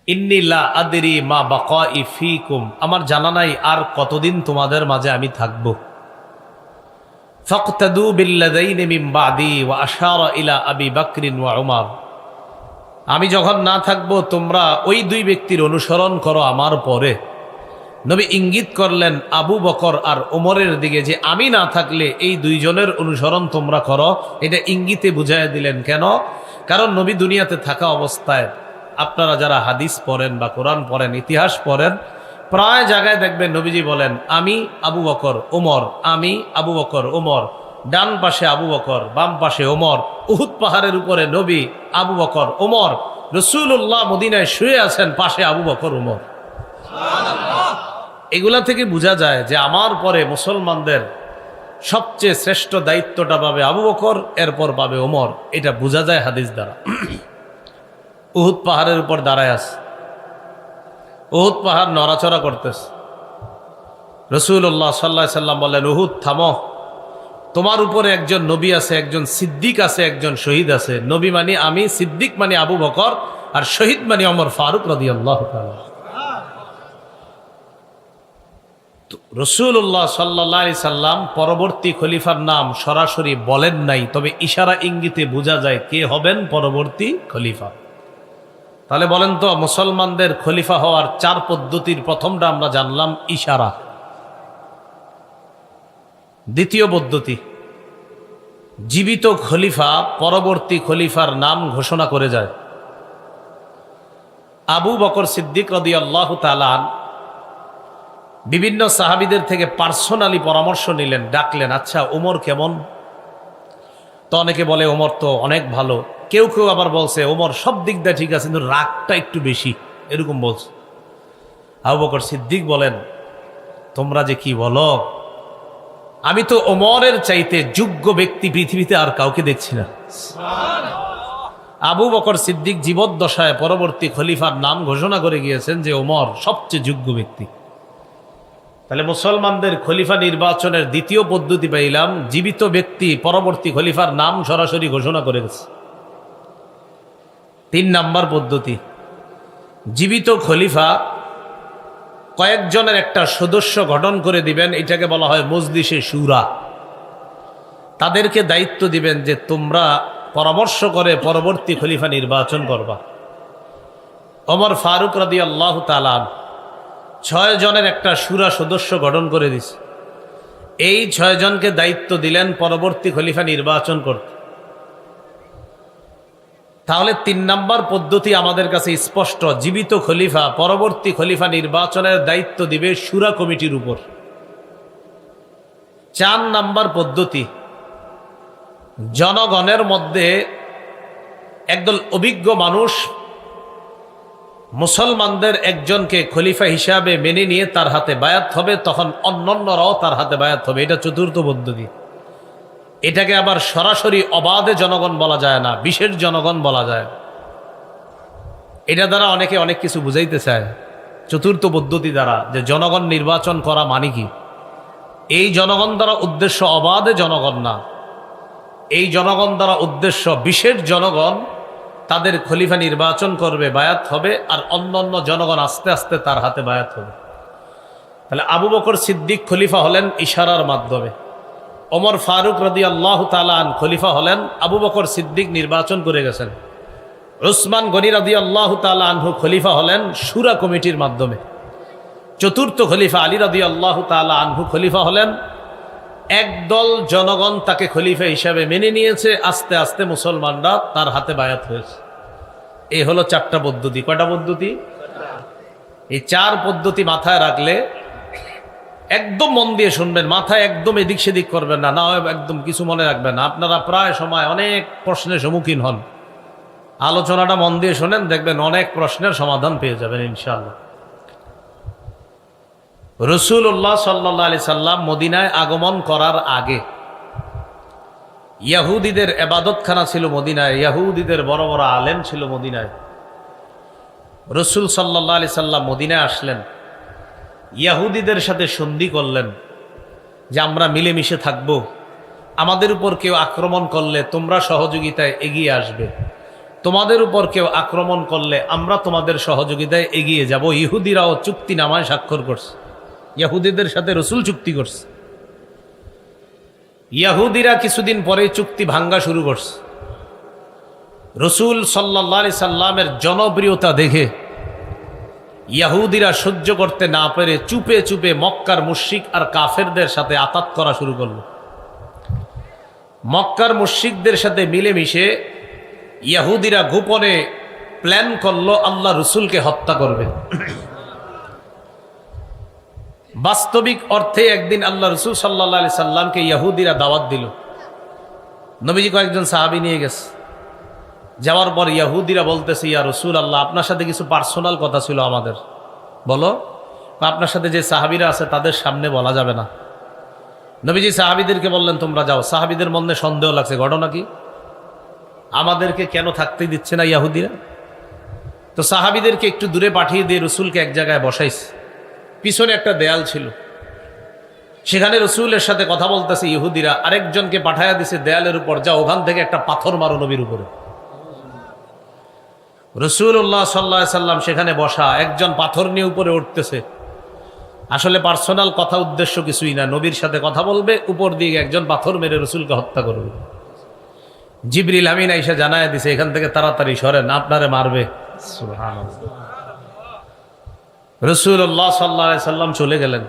ইন্নী লা আদরি মা বাকাই ফীকুম, আমার জানা নাই আর কতদিন তোমাদের মাঝে আমি থাকব। ফাকতাদু বিল্লাযাইনি মিন বাদি ওয়া আশারা ইলা আবি বকর ওয়া উমর, আমি যখন না থাকব তোমরা ওই দুই ব্যক্তির অনুসরণ করো আমার পরে। নবী ইঙ্গিত করলেন আবু বকর আর ওমরের দিকে যে আমি না থাকলে এই দুইজনের অনুসরণ তোমরা করো। এটা ইঙ্গিতে বুঝাইয়া দিলেন। কেন? কারণ নবী দুনিয়াতে থাকা অবস্থায় আপনারা যারা হাদিস পড়েন বা কোরআন পড়েন, ইতিহাস পড়েন, প্রায় জায়গায় দেখবেন নবীজি বলেন আমি আবু বকর ওমর, আমি আবু বকর ওমর, ডান পাশে আবু বকর, বাম পাশে ওমর। উহুদ পাহাড়ের উপরে নবী, আবু বকর ওমর। রাসূলুল্লাহ মদিনায় শুয়ে আছেন, পাশে আবু বকর ওমর। এগুলা থেকে বোঝা যায় যে আমার পরে মুসলমানদের সবচেয়ে শ্রেষ্ঠ দায়িত্বটা পাবে আবু বকর, এরপর পাবে ওমর। এটা বোঝা যায় হাদিস দ্বারা। উহুদ পাহাড়ের উপর দাঁড়ায় আছে, উহুদ পাহাড় নড়াচড়া করতেছে। রাসূলুল্লাহ সাল্লাল্লাহু আলাইহি সাল্লাম বলেন, উহুদ থামো, তোমার উপরে একজন নবী আছে, একজন সিদ্দিক আছে, একজন শহীদ আছে। নবী মানি আমি, সিদ্দিক মানি আবু বকর, আর শহীদ মানি ওমর ফারুক রাদিয়াল্লাহু তাআলা। রাসূলুল্লাহ সাল্লাল্লাহু আলাইহি সাল্লাম পরবর্তী খলিফার নাম সরাসরি বলেন নাই, তবে ইশারা ইঙ্গিতে বোঝা যায় কে হবেন পরবর্তী খলিফা। তাহলে বলেন তো, মুসলমানদের খলিফা হওয়ার 4 পদ্ধতির প্রথমটা আমরা জানলাম ইশারা। দ্বিতীয় পদ্ধতি, জীবিত খলিফা পরবর্তী খলিফার নাম ঘোষণা করে যায়। আবু বকর সিদ্দিক রাদিয়াল্লাহু তাআলা বিভিন্ন সাহাবীদের থেকে পার্সোনালি পরামর্শ নিলেন, ডাকলেন, আচ্ছা ওমর কেমন? তো অনেকে বলে ওমর তো অনেক ভালো, কেউ কেউ আবার বলছে ওমর সব দিক দিয়ে ঠিক আছে কিন্তু রাগটা একটু বেশি, এরকম বলছে। আবু বকর সিদ্দিক বলেন, তোমরা যে কি বলো, আমি তো ওমরের চাইতে যোগ্য ব্যক্তি পৃথিবীতে আর কাউকে দেখছি না। আবু বকর সিদ্দিক জীবদ্দশায় পরবর্তী খলিফার নাম ঘোষণা করে গিয়েছেন যে ওমর সবচেয়ে যোগ্য ব্যক্তি। তাহলে মুসলমানদের খলিফা নির্বাচনের দ্বিতীয় পদ্ধতি পাইলাম, জীবিত ব্যক্তি পরবর্তী খলিফার নাম সরাসরি ঘোষণা করে গেছে। 3 নাম্বার পদ্ধতি, জীবিত খলিফা কয়েকজনের একটা সদস্য গঠন করে দিবেন, এটাকে বলা হয় মজলিসে শুরা। তাদেরকে দায়িত্ব দিবেন যে তোমরা পরামর্শ করে পরবর্তী খলিফা নির্বাচন করবা। ওমর ফারুক রাদিয়াল্লাহু তাআলা 6 জনের একটা শুরা সদস্য গঠন করে দিছে। এই 6 জনকে দায়িত্ব দিলেন পরবর্তী খলিফা নির্বাচন করতে। তাহলে 3 নাম্বার পদ্ধতি আমাদের কাছে স্পষ্ট, জীবিত খলিফা পরবর্তী খলিফা নির্বাচনের দায়িত্ব দিবে শুরা কমিটির উপর। 4 নাম্বার পদ্ধতি, জনগণের মধ্যে একদল অভিজ্ঞ মানুষ মুসলমানদের একজনকে খলিফা হিসাবে মেনে নিয়ে তার হাতে বায়াত হবে, তখন অন্যান্যরাও তার হাতে বায়াত হবে। এটা 4র্থ পদ্ধতি। এটাকে আবার সরাসরি অবাধে জনগণ বলা যায় না, বিশেষ জনগণ বলা যায়। এটা দ্বারা অনেকে অনেক কিছু বুঝাইতে চায় 4র্থ পদ্ধতি দ্বারা, যে জনগণ নির্বাচন করা মানে কি। এই জনগণ দ্বারা উদ্দেশ্য অবাধে জনগণ না, এই জনগণ দ্বারা উদ্দেশ্য বিশেষ জনগণ তাদের খলিফা নির্বাচন করবে, বায়াত হবে, আর অন্যান্য জনগণ আস্তে আস্তে তার হাতে বায়াত হবে। তাহলে আবু বকর সিদ্দিক খলিফা হলেন ইশারার মাধ্যমে, ওমর ফারুক রাদিয়াল্লাহু তাআলা আন খলিফা হলেন, আবু বকর সিদ্দিক নির্বাচন করে গেছেন। উসমান গনি রাদিয়াল্লাহু তাআলা আনহু খলিফা হলেন শুরা কমিটির মাধ্যমে। 4র্থ খলিফা আলী রাদিয়াল্লাহু তাআলা আনহু খলিফা হলেন, একদল জনগণ তাকে খলিফা হিসাবে মেনে নিয়েছে, আস্তে আস্তে মুসলমানরা তার হাতে বায়াত হয়েছে। এই হলো 4টা পদ্ধতি। কয়টা পদ্ধতি? এই 4 পদ্ধতি মাথায় রাখলে, একদম মন দিয়ে শুনবেন, মাথায় একদম এদিক সেদিক করবেন না, না হয় একদম কিছু মনে রাখবেন না। আপনারা প্রায় সময় অনেক প্রশ্নের সম্মুখীন হন, আলোচনাটা মন দিয়ে শোনেন, দেখবেন অনেক প্রশ্নের সমাধান পেয়ে যাবেন ইনশাআল্লাহ। রাসূলুল্লাহ সাল্লাল্লাহু আলাইহি সাল্লাম মদিনায় আগমন করার আগে ইহুদিদের ইবাদতখানা ছিল মদিনায়, ইহুদিদের বড় বড় আলেম ছিল মদিনায়। রাসূল সাল্লাল্লাহু আলাইহি সাল্লাম মদিনায় আসলেন, ইহুদিদের সাথে সন্ধি করলেন যে আমরা মিলেমিশে থাকব, আমাদের উপর কেউ আক্রমণ করলে তোমরা সহযোগিতায় এগিয়ে আসবে, তোমাদের উপর কেউ আক্রমণ করলে আমরা তোমাদের সহযোগিতায় এগিয়ে যাব। ইহুদিরাও চুক্তি নামায় স্বাক্ষর করছে, ইহুদিদের সাথে রসুল চুক্তি করছে। ইহুদিরা কিছুদিন পরে চুক্তি ভাঙ্গা শুরু করছে। রসুল সাল্লাল্লাহু আলাইহি সাল্লামের জনপ্রিয়তা দেখে ইহুদিরা সহ্য করতে না পেরে চুপে চুপে মক্কার মুশরিক আর কাফেরদের সাথে আতাত করা শুরু করলো। মক্কার মুশরিকদের সাথে মিলেমিশে ইহুদিরা গোপনে প্ল্যান করলো আল্লাহ রসুলকে হত্যা করবে। বাস্তবিক অর্থে একদিন আল্লাহ রসুল সাল্লাল্লাহু আলাইহি সাল্লামকে ইহুদিরা দাওয়াত দিল। নবীজি কয়েকজন সাহাবী নিয়ে গেছে। যাওয়ার পর ইহুদিরা বলতেছে, ইয়া রসুল আল্লাহ, আপনার সাথে কিছু পার্সোনাল কথা ছিল আমাদের। বলো। আপনার সাথে যে সাহাবীরা আছে তাদের সামনে বলা যাবে না। নবীজি সাহাবীদেরকে বললেন, তোমরা যাও। সাহাবীদের মনে সন্দেহ লাগছে, ঘটনা কি, আমাদেরকে কেন থাকতে দিচ্ছে না ইহুদিরা? তো সাহাবীদেরকে একটু দূরে পাঠিয়ে দিয়ে রসুলকে এক জায়গায় বসাইছে। পিছনে একটা দেয়াল ছিল, সেখানে রসুলের সাথে কথা বলতেছে ইহুদিরা। আরেকজনকে পাঠাইয়া দিছে দেয়ালের উপর, যা ওখান থেকে একটা পাথর মারো নবীর উপরে। রাসূলুল্লাহ সাল্লাল্লাহু আলাইহি সাল্লাম সেখানে বসা, একজন পাথর নিয়ে উপরে উঠতেছে। আসলে পার্সোনাল কথা, উদ্দেশ্য কিছুই না, নবীর সাথে কথা বলবে, উপর দিকে একজন পাথর মেরে রসুলকে হত্যা করবে। জিবরিল আমিন আইসা জানায় দিছে, এখান থেকে তাড়াতাড়ি সরেন, আপনারে মারবে। সুবহানাল্লাহ। রাসূলুল্লাহ সাল্লাল্লাহু আলাইহি সাল্লাম চলে গেলেন।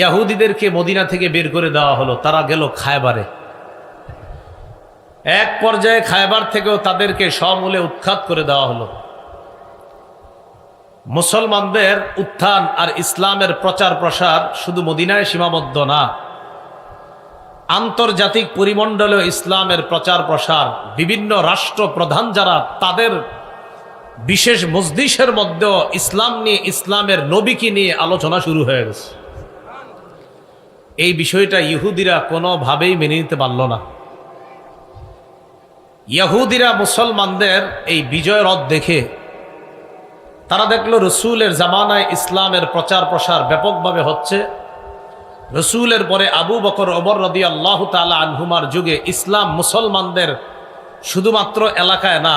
ইহুদিদেরকে মদিনা থেকে বের করে দেওয়া হলো, তারা গেল খায়বারে। এক পর্যায়ে খায়বার থেকেও তাদেরকে সমূলে উৎখাত করে দেওয়া হলো। মুসলমানদের উত্থান আর ইসলামের প্রচার প্রসার শুধু মদিনায় সীমাবদ্ধ না, আন্তর্জাতিক পরিমণ্ডলেও ইসলামের প্রচার প্রসার। বিভিন্ন রাষ্ট্র প্রধান যারা, তাদের বিশেষ মজলিসের মধ্যেও ইসলাম নিয়ে, ইসলামের নবীকে নিয়ে আলোচনা শুরু হয়ে গেছে। এই বিষয়টা ইহুদিরা কোনোভাবেই মেনে নিতে পারল না। ইহুদিরা মুসলমানদের এই বিজয় রথ দেখে তারা দেখলো রসুলের জামানায় ইসলামের প্রচার প্রসার ব্যাপকভাবে হচ্ছে। রসুলের পরে আবু বকর, ওমর রাদিয়াল্লাহু তাআলা আনহুমার যুগে ইসলাম মুসলমানদের শুধুমাত্র এলাকায় না,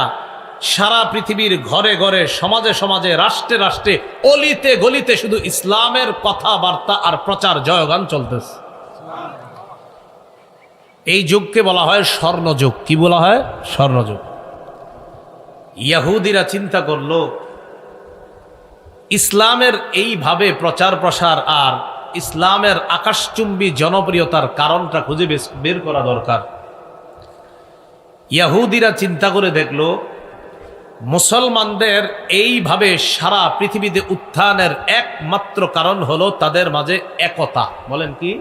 সারা পৃথিবীর ঘরে ঘরে, সমাজে সমাজে, রাষ্ট্রে রাষ্ট্রে, অলিতে গলিতে শুধু ইসলামের কথাবার্তা আর প্রচার জয়গান চলতেছে। এই যুগকে বলা হয় স্বর্ণযুগ। কি বলা হয়? স্বর্ণযুগ। ইহুদিরা চিন্তা করলো, ইসলামের এইভাবে প্রচার প্রসার আর ইসলামের আকাশচুম্বী জনপ্রিয়তার কারণটা খুঁজে বের করা দরকার। ইহুদিরা চিন্তা করে দেখলো, মুসলমানদের এইভাবে সারা পৃথিবীতে উত্থানের একমাত্র কারণ হলো তাদের মাঝে একতা। বলেন কি?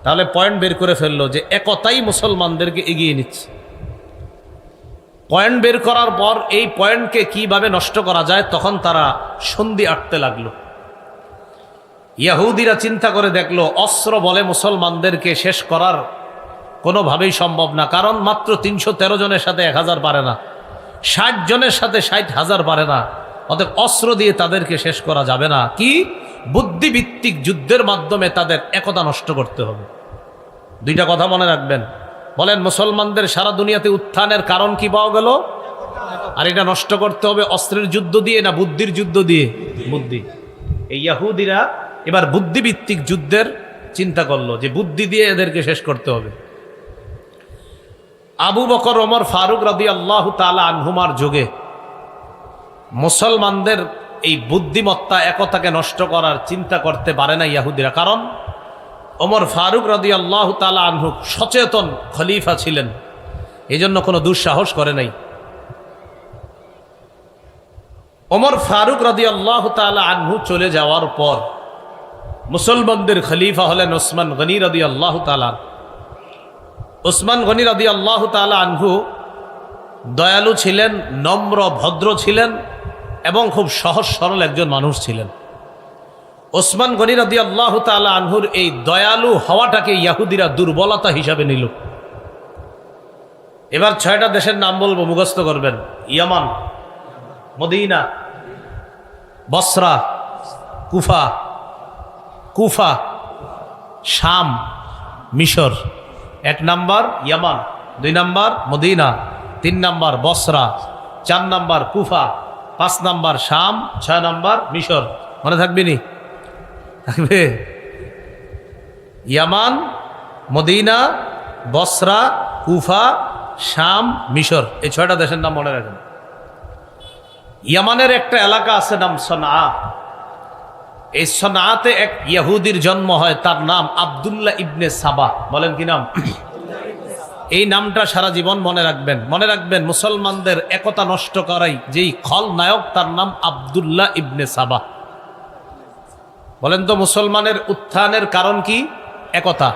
তাহলে পয়েন্ট বের করে ফেললো যে একতাই মুসলমানদেরকে এগিয়ে নিচ্ছে। পয়েন্ট বের করার পর এই পয়েন্টকে কিভাবে নষ্ট করা যায়, তখন তারা সন্ধি আটতে লাগলো। ইহুদিরা চিন্তা করে দেখলো, অস্ত্র বলে মুসলমানদেরকে শেষ করার কোনোভাবেই সম্ভব না, কারণ মাত্র 313 জনের সাথে 1000 পারে না, 60 জনের সাথে 60,000 পারে না। অতএব অস্ত্র দিয়ে তাদেরকে শেষ করা যাবে না। কি? বুদ্ধিভিত্তিক যুদ্ধের মাধ্যমে তাদের একতা নষ্ট করতে হবে। দুইটা কথা মনে রাখবেন। বলেন, মুসলমানদের সারা দুনিয়াতে উত্থানের কারণ কি পাওয়া গেল? আর এটা নষ্ট করতে হবে অস্ত্রের যুদ্ধ দিয়ে না বুদ্ধির যুদ্ধ দিয়ে? বুদ্ধি। এই ইহুদিরা এবার বুদ্ধিভিত্তিক যুদ্ধের চিন্তা করলো যে বুদ্ধি দিয়ে এদেরকে শেষ করতে হবে। আবু বকর, ওমর ফারুক রাদিয়াল্লাহু তাআলা আনহুমার যুগে মুসলমানদের এই বুদ্ধিমত্তা, একতাকে নষ্ট করার চিন্তা করতে পারে না ইহুদিরা। কারণ ওমর ফারুক রাদিয়াল্লাহু তাআলা আনহু সচেতন খলিফা ছিলেন, এজন্য কোনো দুঃসাহস করে নাই। ওমর ফারুক রাদিয়াল্লাহু তাআলা আনহু চলে যাওয়ার পর মুসলমানদের খলিফা হলেন ওসমান গনি রাদিয়াল্লাহু তাআলা। ওসমান গনি রাদিয়াল্লাহু তাআলা আনহু দয়ালু ছিলেন, নম্র ভদ্র ছিলেন এবং খুব সহজ সরল একজন মানুষ ছিলেন। ওসমান গনি রাদিয়াল্লাহু তাআলা আনহুর এই দয়ালু হওয়াটাকে ইহুদিরা দুর্বলতা হিসাবে নিল। এবার 6টা দেশের নাম বলবো, মুখস্থ করবেন। ইয়ামান, মদিনা, বসরা, কুফা, শাম, মিশর। 1 নাম্বার ইয়ামান, 2 নাম্বার মদিনা, 3 নাম্বার বসরা, 4 নাম্বার কুফা, 5 নাম্বার শাম, 6 নাম্বার মিশর। মনে থাকবে নি? থাকবে। ইয়ামান, মদিনা, বসরা, কুফা, শাম, মিশর, এই 6টা দেশের নাম মনে রাখেন। ইয়ামানের একটা এলাকা আছে নাম সনা। এই সনাতে এক ইহুদির জন্ম হয়, তার নাম আব্দুল্লাহ ইবনে সাবা। বলেন কি নাম? এই নামটা সারা জীবন মনে রাখবেন। মনে রাখবেন মুসলমানদের একতা নষ্ট করাই যেই খলনায়ক, তার নাম আব্দুল্লাহ ইবনে সাবা। বলেন তো মুসলমানের উত্থানের কারণ কি? একতা।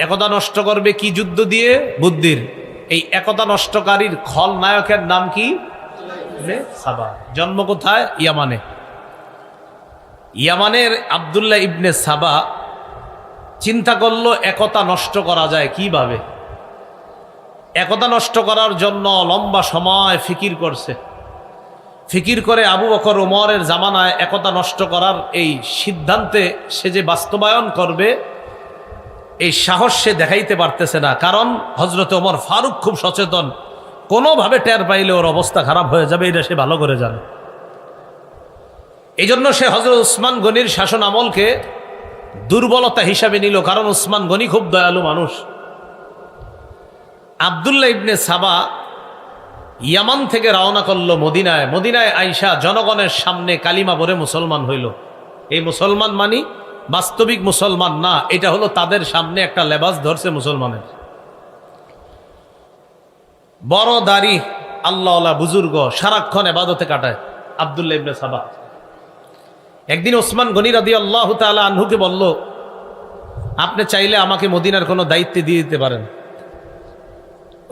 একতা নষ্ট করবে কি যুদ্ধ দিয়ে? বুদ্ধির। এই একতা নষ্টকারীর খলনায়কের নাম কি? সাবা। জন্ম কোথায়? ইয়ামানে। ইয়ামানের আব্দুল্লাহ ইবনে সাবা চিন্তা করলো একতা নষ্ট করা যায় কিভাবে। একতা নষ্ট করার জন্য লম্বা সময় ফিকির করছে। ফিকির করে আবু বকর ওমরের জামানায় একতা নষ্ট করার এই সিদ্ধান্তে সে যে বাস্তবায়ন করবে, এই সাহস সে দেখাইতে পারতেছে না। কারণ হযরত ওমর ফারুক খুব সচেতন, কোনোভাবে টের পাইলে ওর অবস্থা খারাপ হয়ে যাবে, এটা সে ভালো করে জানে। এই জন্য সে হযরত উসমান গনির শাসন আমলকে দুর্বলতা হিসাবে নিল, কারণ উসমান গনি খুব দয়ালু মানুষ। আব্দুল্লাহ ইবনে সাবা ইয়ামান থেকে রওনা করলো মদিনায়। মদিনায় আইসা জনগণের সামনে কালিমা পড়ে মুসলমান হইল। এই মুসলমান মানি বাস্তবিক মুসলমান না, এটা হলো তাদের সামনে একটা লেবাস ধরছে মুসলমানের। বড় দাড়ি, আল্লাহওয়ালা বুজুর্গ, সারাক্ষণ ইবাদতে কাটায় আব্দুল্লাহ ইবনে সাবা। একদিন ওসমান গনি রাদিয়াল্লাহু তাআলা আনহুকে বলল, আপনি চাইলে আমাকে মদিনার কোনো দায়িত্ব দিয়ে দিতে পারেন।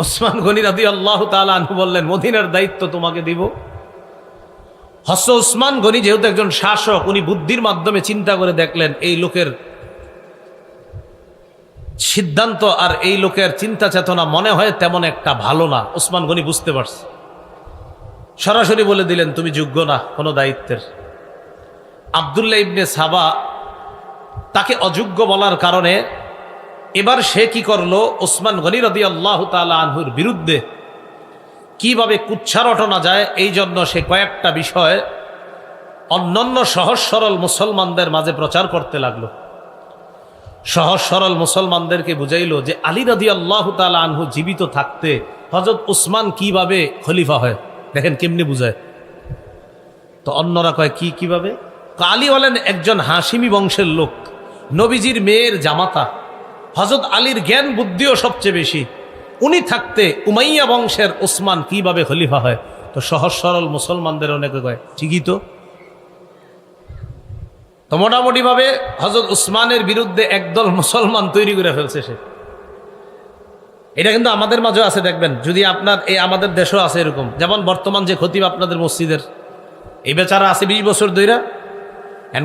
ওসমান গনি রাদিয়াল্লাহু তাআলা আনহু বললেন, মদিনার দায়িত্ব তোমাকে দিব? হযরত ওসমান গনি যেহেতু একজন শাসক, উনি বুদ্ধির মাধ্যমে চিন্তা করে দেখলেন এই লোকের সিদ্ধান্ত আর এই লোকের চিন্তা চেতনা মনে হয় তেমন একটা ভালো না। ওসমান গনি বুঝতে পারছে, সরাসরি বলে দিলেন, তুমি যোগ্য না কোনো দায়িত্বের। আব্দুল্লাহ ইবনে সাবা তাকে অযোগ্য বলার কারণে এবার সে কি করলো, ওসমান গনি রাদিয়াল্লাহু তাআলা আনহুর বিরুদ্ধে কিভাবে কুচ্ছা রটনা যায়, এই জন্য সে কয়েকটা বিষয় অন্যান্য সহজ সরল মুসলমানদের মাঝে প্রচার করতে লাগলো। সহজ সরল মুসলমানদেরকে বুঝাইল যে আলী রাদিয়াল্লাহু তাআলা আনহু জীবিত থাকতে হযরত উসমান কিভাবে খলিফা হয়, দেখেন কেমনে বুঝায়। তো অন্যরা কয় কিভাবে? আলী হলেন একজন হাশিমি বংশের লোক, নবীজির মেয়ের জামাতা, হযরত আলীর জ্ঞান বুদ্ধিও সবচেয়ে বেশি। উনি থাকতে উমাইয়া বংশের উসমান কিভাবে খলিফা হয়? তো সহজ সরল মুসলমানদের অনেকে কয় ঠিকই তো। তো মোটামুটিভাবে হযরত উসমানের বিরুদ্ধে একদল মুসলমান তৈরি করে ফেলছে সে। এটা কিন্তু আমাদের মাঝেও আছে, দেখবেন যদি আপনার এই আমাদের দেশেও আছে এরকম। যেমন বর্তমান যে খতিব আপনাদের মসজিদের, এই বেচারা আছে 20 বছর ধইরা,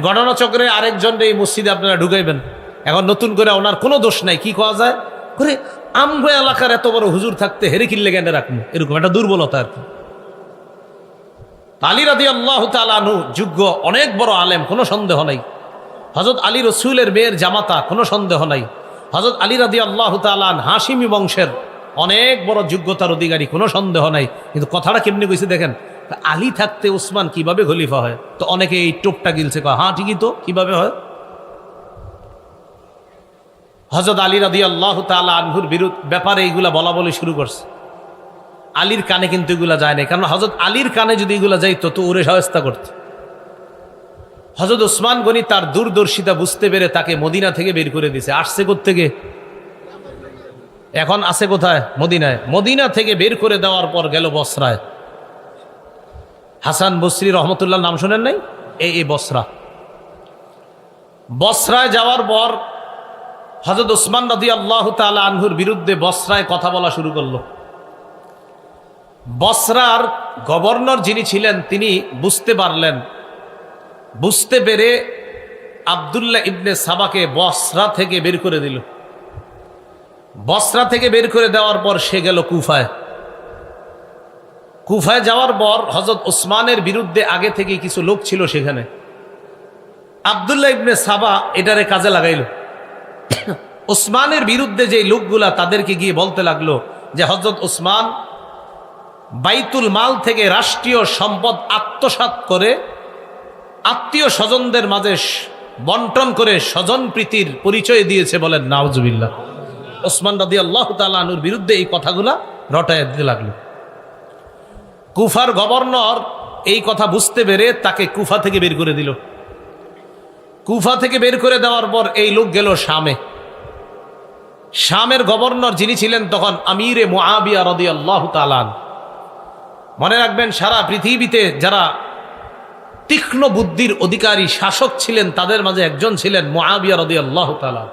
ঘটনাচক্রে আরেকজন এই মসজিদে আপনারা ঢুকাইবেন। এখন নতুন করে ওনার কোনো দোষ নাই, কি কওয়া যায় করে আমগো এলাকার এত বড় হুজুর থাকতে হেরে কিল্লে জ্ঞানে রাখবো, এরকম একটা দুর্বলতা আর কি। আলী রাদিয়াল্লাহু তাআলা আনহু যোগ্য অনেক বড় আলেম, কোনো সন্দেহ নাই। হযরত আলী রাসূলের মেয়ের জামাতা, কোনো সন্দেহ নাই। হযরত আলী রাদিয়াল্লাহু তাআলা হাশিমি বংশের অনেক বড় যোগ্যতার অধিকারী, কোনো সন্দেহ নাই। কিন্তু কথাটা কেমনি কইছে দেখেন, আলী থাকতে উসমান কিভাবে খলিফা হয়? তো অনেকে এই টোপটা গিলছে, কয় হ্যাঁ ঠিকই তো, কিভাবে হয়? হযরত আলী রাদিয়াল্লাহু তাআলা আনহুর ব্যাপারে এইগুলা বলা বলে শুরু করছে। আলীর কানে কিন্তু এগুলা যায় নাই, কারণ হযরত আলীর কানে যদি এগুলা যাইতো তো ওরে সহায়তা করত। হযরত উসমান গনি তার দূরদর্শিতা বুঝতে পেরে তাকে মদিনা থেকে বের করে দিয়েছে। আসছে কোত্থেকে? এখন আছে কোথায়? মদিনায়। মদিনা থেকে বের করে দেওয়ার পর গেল বসরায়। হাসান বসরি রহমতুল্লাহ নাম শোনেন নাই? এই বসরা। বসরায় যাওয়ার পর হযরত উসমান রাদিয়াল্লাহু তাআলা আনহুর বিরুদ্ধে বসরায় কথা বলা শুরু করলো। বসরার গভর্নর যিনি ছিলেন তিনি বুঝতে পারলেন, বুঝতে পেরে আব্দুল্লাহ ইবনে সাবাকে বসরা থেকে বের করে দিল। বসরা থেকে বের করে দেওয়ার পর সে গেল কুফায়। কুফায় যাওয়ার পর হযরত উসমানের বিরুদ্ধে আগে থেকে কিছু লোক ছিল সেখানে। আব্দুল্লাহ ইবনে সাবা এটারে কাজে লাগাইল। উসমানের বিরুদ্ধে যে লোকগুলা তাদেরকে গিয়ে বলতে লাগলো যে হযরত উসমান বাইতুল মাল থেকে রাষ্ট্রীয় সম্পদ আত্মসাৎ করে আত্মীয় স্বজনদের মাঝে বন্টন করে স্বজন প্রীতির পরিচয় দিয়েছে, বলেন নাউজুবিল্লাহ। ওসমান রাদিয়াল্লাহু তাআলা আনহুর বিরুদ্ধে এই কথাগুলা রটায় দিতে লাগলো। কুফার গভর্নর এই কথা বুঝতে পেরে তাকে কুফা থেকে বের করে দিল। কুফা থেকে বের করে দেওয়ার পর এই লোক গেল শামে। শামের গভর্নর যিনি ছিলেন তখন আমিরে মুআবিয়া রাদিয়াল্লাহু তাআলা। মনে রাখবেন, সারা পৃথিবীতে যারা তীক্ষ্ণ বুদ্ধির অধিকারী শাসক ছিলেন তাদের মাঝে একজন ছিলেন মুআবিয়া রাদিয়াল্লাহু তাআলা।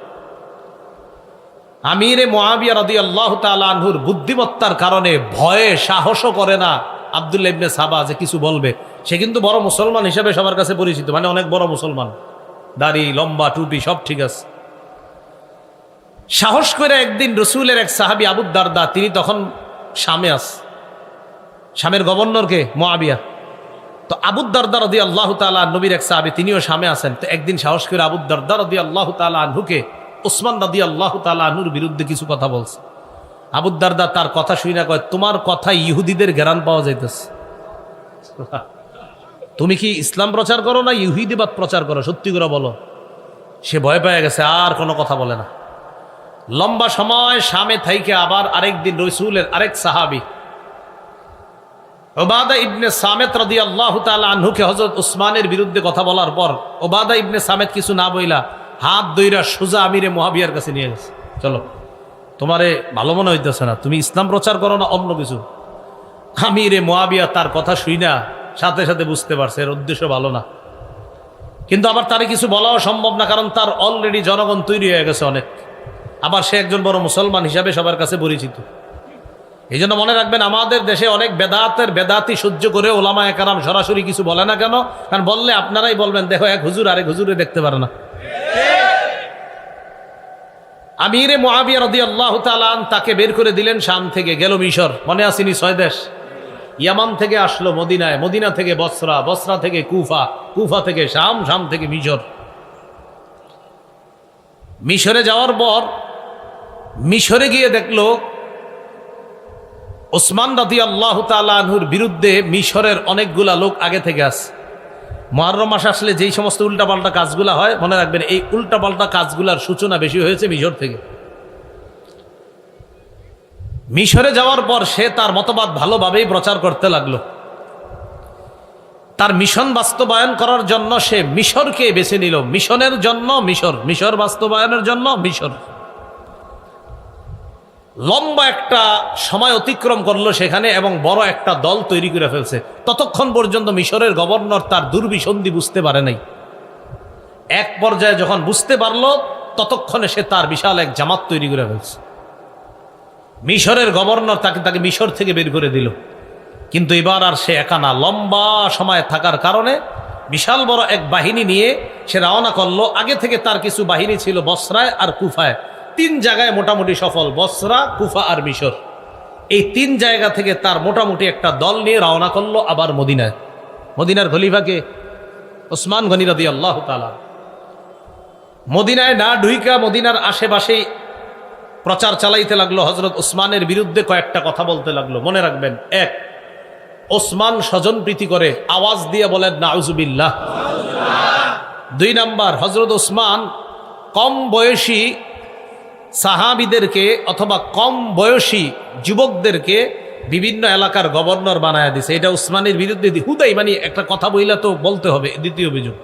আমিরে মুআবিয়া রাদিয়াল্লাহু তাআলা আনহুর বুদ্ধিমত্তার কারণে ভয়ে সাহসও করে না আব্দুল্লাহ ইবনে সাবা যে কিছু বলবে। সে কিন্তু বড় মুসলমান হিসেবে সবার কাছে পরিচিত, মানে অনেক বড় মুসলমান, দাড়ি লম্বা টুপি সব ঠিক আছে। সাহস করে একদিন রসুলের এক সাহাবী আবু দারদা, তিনি তখন শামে শামের গভর্নরকে মুআবিয়া, তো আবু দারদা রাদিয়াল্লাহু তাআলা নবীর এক সাহাবী, তিনিও শামে আছেন। তো একদিন সাহস করে আবু দারদা রাদিয়াল্লাহু তাআলা আনহুকে ওসমান রাদিয়াল্লাহু তাআলা আনহুর বিরুদ্ধে কিছু কথা বলছে। আবু দারদা তার কথা শুই না কয়, তোমার কথা ইহুদিদের জ্ঞান পাওয়া যাইতেছে। তুমি কি ইসলাম প্রচার করো না ইহুদিবাদ প্রচার করো? সত্যি করে বলো। সে ভয় পেয়ে গেছে, আর কোনো কথা বলে না। লম্বা সময় শামে থাইকে আবার আরেকদিন রসুলের আরেক সাহাবী উবাদা ইবনে সামেত রাদিয়াল্লাহু তাআলা আনহুকে হযরত উসমানের বিরুদ্ধে কথা বলার পর উবাদা ইবনে সামেত কিছু না বইলা হাত ধইরা সোজা আমিরে মুআবিয়ার কাছে নিয়ে গেছে। চলো, তোমারে ভালো মনে হইতেছে না, তুমি ইসলাম প্রচার করো না অন্য কিছু। আমিরে মুআবিয়া তার কথা শুই না সাথে সাথে বুঝতে পারছে এর উদ্দেশ্য ভালো না, কিন্তু আবার তারে কিছু বলাও সম্ভব না, কারণ তার অলরেডি জনগণ তৈরি হয়ে গেছে অনেক। আবার সে একজন বড় মুসলমান হিসাবে সবার কাছে পরিচিত। এই জন্য মনে রাখবেন, আমাদের দেশে অনেক বেদাতি সহ্য করে ওলামায়ে কেরাম সরাসরি কিছু বলে না কেন? কারণ বললে আপনারাই বলবেন, দেখো এক হুজুর আরেক হুজুরে দেখতে পারে না। আমিরে মুআবিয়া রাদিয়াল্লাহু তাআলা তাকে বের করে দিলেন শাম থেকে, গেল মিশর। মনে আসেনি 6 দেশ? ইয়ামান থেকে আসলো মদিনায়, মদিনা থেকে বসরা, বসরা থেকে কুফা, কুফা থেকে শাম, শাম থেকে মিশর। মিশরে যাওয়ার পর মিশরে গিয়ে দেখলো ওসমান রাদিয়াল্লাহু তাআলা আনহুর বিরুদ্ধে মিশরের অনেকগুলা লোক আগে থেকে আছে। মুহররম মাস আসলে যেই সমস্ত উল্টাপাল্টা কাজগুলা হয়, মনে রাখবেন এই উল্টাপাল্টা কাজগুলার সূচনা বেশি হয়েছে মিশর থেকে। মিশরে যাওয়ার পর সে তার মতবাদ ভালোভাবেই প্রচার করতে লাগলো। তার মিশন বাস্তবায়ন করার জন্য সে মিশরকে বেছে নিল। মিশনের জন্য মিশর, মিশর বাস্তবায়নের জন্য মিশর। লম্বা একটা সময় অতিক্রম করলো সেখানে এবং বড় একটা দল তৈরি করে ফেলছে। ততক্ষণ পর্যন্ত মিশরের গভর্নর তার দুর্বিসন্ধি বুঝতে পারে নাই। এক পর্যায়ে যখন বুঝতে পারলো, ততক্ষণে সে তার বিশাল এক জামাত তৈরি করে ফেলছে। মিশরের গভর্নর তাকে মিশর থেকে বের করে দিল। কিন্তু এবার আর সে একা না, লম্বা সময় থাকার কারণে বিশাল বড় এক বাহিনী নিয়ে সে রওনা করলো। আগে থেকে তার কিছু বাহিনী ছিল বসরায় আর কুফায়, 3 জায়গায় মোটামুটি সফল, বসরা, কুফা আর মিশর। এই 3 জায়গা থেকে তার মোটামুটি একটা দল নিয়ে রওনা করলো আবার মদিনায়। মদিনার খলিফাকে ওসমান গনি রাদিয়াল্লাহু তাআলা। মদিনায় না ঢুইকা মদিনার আশেপাশেই প্রচার চালাইতে লাগলো। হযরত ওসমানের বিরুদ্ধে কয়েকটা কথা বলতে লাগলো। মনে রাখবেন, 1, ওসমান স্বজন প্রীতি করে, আওয়াজ দিয়ে বলেন নাউজুবিল্লাহ। 2 নাম্বার, হযরত ওসমান কম বয়সী সাহাবীদেরকে অথবা কম বয়সী যুবকদেরকে বিভিন্ন এলাকার গভর্নর বানায় দিছে। এটা ওসমানের বিরুদ্ধে হুদাই মানে একটা কথা বইলা তো বলতে হবে। 2 অভিযোগ।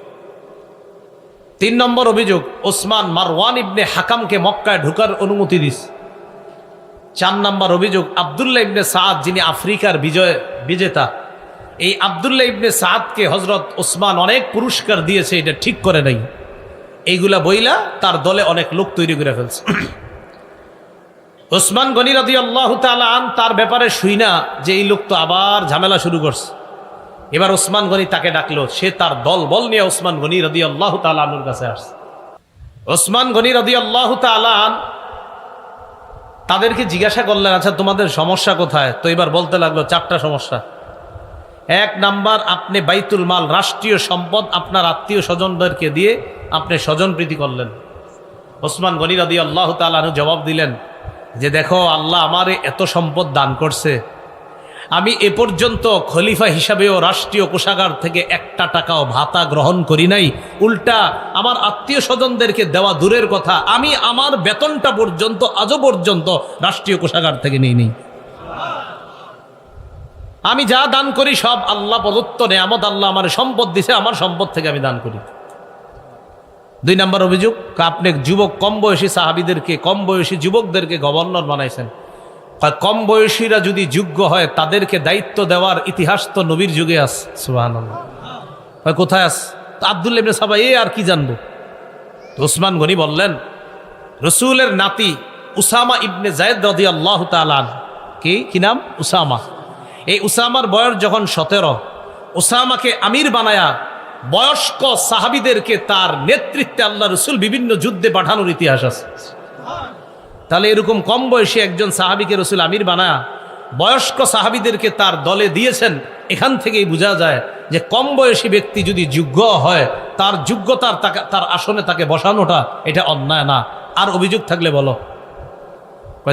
3 নম্বর অভিযোগ, ওসমান মারওয়ান ইবনে হাকামকে মক্কায় ঢোকার অনুমতি দিস। 4 নম্বর অভিযোগ, আব্দুল্লাহ ইবনে সাদ যিনি আফ্রিকার বিজেতা, এই আব্দুল্লাহ ইবনে সাদকে হযরত ওসমান অনেক পুরস্কার দিয়েছে, এটা ঠিক করে নাই। এইগুলা বইলা তার দলে অনেক লোক তৈরি করে ফেলছে। ওসমান গনি রাদিয়াল্লাহু তাআলা তার ব্যাপারে শুই না যে এই লোক তো আবার ঝামেলা শুরু করছে। এবার ওসমান গনি তাকে ডাকলো। সে তার দল বল নিয়ে ওসমান গনি রাদিয়াল্লাহু তাআলা আনহুর কাছে আসছে। ওসমান গনি রাদিয়াল্লাহু তাআলা তাদেরকে জিজ্ঞাসা করলেন, আচ্ছা তোমাদের সমস্যা কোথায়? তো এবার বলতে লাগলো 4টা সমস্যা। 1 নাম্বার, আপনি বাইতুল মাল রাষ্ট্রীয় সম্পদ আপনার আত্মীয় স্বজনদেরকে দিয়ে আপনি স্বজন প্রীতি করলেন। ওসমান গনি রাদিয়াল্লাহু তাআলা আনহু জবাব দিলেন যে দেখো, আল্লাহ আমারে এত সম্পদ দান করছে, আমি এ পর্যন্ত খলিফা হিসাবেও রাষ্ট্রীয় কোষাগার থেকে একটা টাকাও ভাতা গ্রহণ করি নাই, উল্টা আমার আত্মীয় স্বজনদেরকে দেওয়া দূরের কথা, আমি আমার বেতনটা পর্যন্ত আজও পর্যন্ত রাষ্ট্রীয় কোষাগার থেকে নেই। আমি যা দান করি সব আল্লাহ প্রদত্ত নেয়ামত, আল্লাহ আমার সম্পদ দিছে, আমার সম্পদ থেকে আমি দান করি। 2 নম্বর অভিযোগ, আপনি যুবক কম বয়সী সাহাবীদেরকে, কম বয়সী যুবকদেরকে গভর্নর বানাইছেন। কম বয়সীরা যদি যোগ্য হয় তাদেরকে দায়িত্ব দেওয়ার ইতিহাস তো নবীর যুগে আছে। সুবহানাল্লাহ। কোথায় আছে? আব্দুল্লাহ ইবনে সাবা আর কি জানবো? ওসমান গনি বললেন, রসুলের নাতি উসামা ইবনে যায়েদ রাদিয়াল্লাহু তাআলা আনহু, কি নাম? উসামা। এই উসামার বয়স যখন 17, উসামাকে আমির বানায়া বয়স্ক সাহাবীদেরকে তার নেতৃত্বে আল্লাহ রসুল বিভিন্ন যুদ্ধে পাঠানোর ইতিহাস আছে। তাহলে এরকম কম বয়সী একজন সাহাবীকে রসুল আমির বানায়া বয়স্ক সাহাবীদেরকে তার দলে দিয়েছেন। এখান থেকেই বোঝা যায় যে কম বয়সী ব্যক্তি যদি যোগ্য হয়, তার যোগ্যতার তার আসনে তাকে বসানোটা এটা অন্যায় না। আর অভিযোগ থাকলে বলো।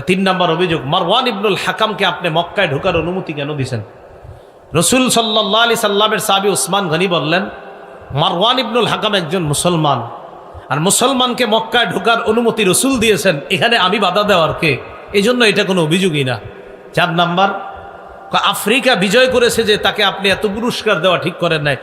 3 নম্বর অভিযোগ, মারওয়ান ইবনুল হাকামকে আপনি মক্কায় ঢোকার অনুমতি কেন দিয়েছেন? রসুল সাল্লাল্লাহু আলাইহি সাল্লামের সাহাবী উসমান গনি বললেন, মারওয়ান ইবনুল হাকাম একজন মুসলমান, আর মুসলমানকে মক্কায় ঢোকার অনুমতি রসুল দিয়েছেন, এখানে আমি বাধা দেওয়ার কে? এই জন্য এটা কোনো অভিযোগই না। 4 নাম্বার, আফ্রিকা বিজয় করেছে যে তাকে আপনি এত পুরস্কার দেওয়া ঠিক করেন নাই।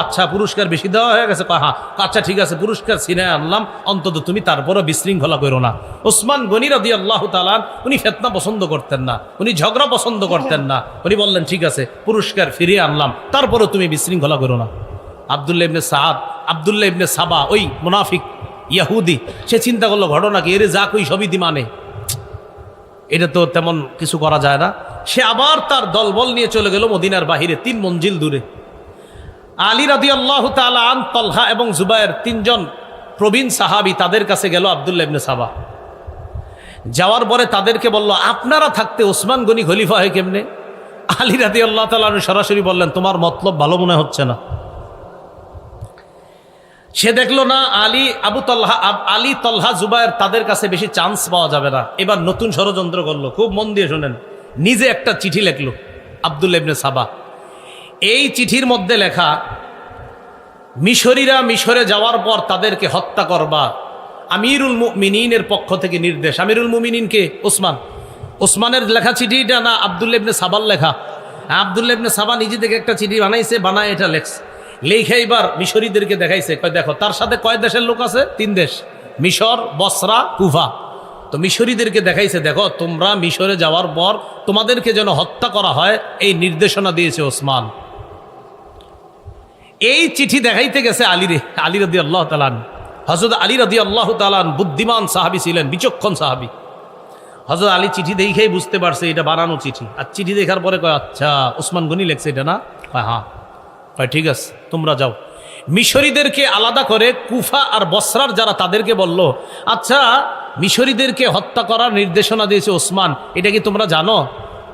আচ্ছা পুরস্কার বেশি দেওয়া হয়ে গেছে? হ্যাঁ, আচ্ছা ঠিক আছে, পুরস্কার ছিনায় আনলাম, অন্তত তুমি তারপরও বিশৃঙ্খলা করো না। ওসমান গনি রাদিয়াল্লাহু তাআলা উনি ফিতনা পছন্দ করতেন না, উনি ঝগড়া পছন্দ করতেন না। উনি বললেন ঠিক আছে, পুরস্কার ফিরিয়ে আনলাম, তারপরও তুমি বিশৃঙ্খলা করো না। আব্দুল্লাহ ইবনে সাবা, ওই মুনাফিক ইয়াহুদি, সে চিন্তা করলো ঘটনা কি, এর যা কই সবই দিমানে, এটা তো তেমন কিছু করা যায় না। সে আবার তার দলবল নিয়ে চলে গেল মদিনার বাহিরে 3 মঞ্জিল দূরে। আলী রাদিয়াল্লাহু তাআলা আন, তলহা এবং জুবায়ের 3 জন প্রবীণ সাহাবী তাদের কাছে গেল আব্দুল্লাহ ইবনে সাবা। যাওয়ার পরে তাদেরকে বলল, আপনারা থাকতে ওসমান গনি খলিফা হয় কেমনে? আলী রাদিয়াল্লাহু তাআলা সরাসরি বললেন, তোমার মতলব ভালো মনে হচ্ছে না। সে দেখলো না আলী তলহা জুবায়ের তাদের কাছে বেশি চান্স পাওয়া যাবে না। এবার নতুন ষড়যন্ত্র করলো, খুব মন দিয়ে শোনেন। নিজে একটা চিঠি লেখলো আব্দুল্লাহ ইবনে সাবা। এই চিঠির মধ্যে লেখা, মিশরীরা মিশরে যাওয়ার পর তাদেরকে হত্যা করবা, আমিরুল মুমিনিনের পক্ষ থেকে নির্দেশ। আমিরুল মুমিনিনকে ওসমানের লেখা চিঠিটা না আব্দুল্লাহ ইবনে সাবার লেখা? আব্দুল্লাহ ইবনে সাবা নিজে থেকে একটা চিঠি বানাইছে, বানায় এটা লেখছে, লেখে এবার মিশরীদেরকে দেখাইছে। দেখো তার সাথে কয় দেশের লোক আছে? 3 দেশ, মিশর, বসরা, কুফা। তো মিশরীদেরকে দেখাইছে, দেখো তোমরা মিশরে যাওয়ার পর তোমাদেরকে যেন হত্যা করা হয় এই নির্দেশনা দিয়েছে ওসমান। এই চিঠি দেখাইতে গেছে আলী রাদিয়াল্লাহু তাআলা। হযরত আলী রাদিয়াল্লাহু তাআলা বুদ্ধিমান সাহাবী ছিলেন, বিচক্ষণ সাহাবী। হযরত আলী চিঠি দেখেই বুঝতে পারছে এটা বানানো চিঠি। আর চিঠি দেখার পরে কয়, আচ্ছা ওসমান গনি লেখছে এটা না? হ্যাঁ। ঠিক আছে, তোমরা যাও। মিশরীদেরকে আলাদা করে কুফা আর বসরার যারা, তাদেরকে বলল, আচ্ছা মিশরীদেরকে হত্যা করার নির্দেশনা দিয়েছে ওসমান, এটা কি তোমরা জানো?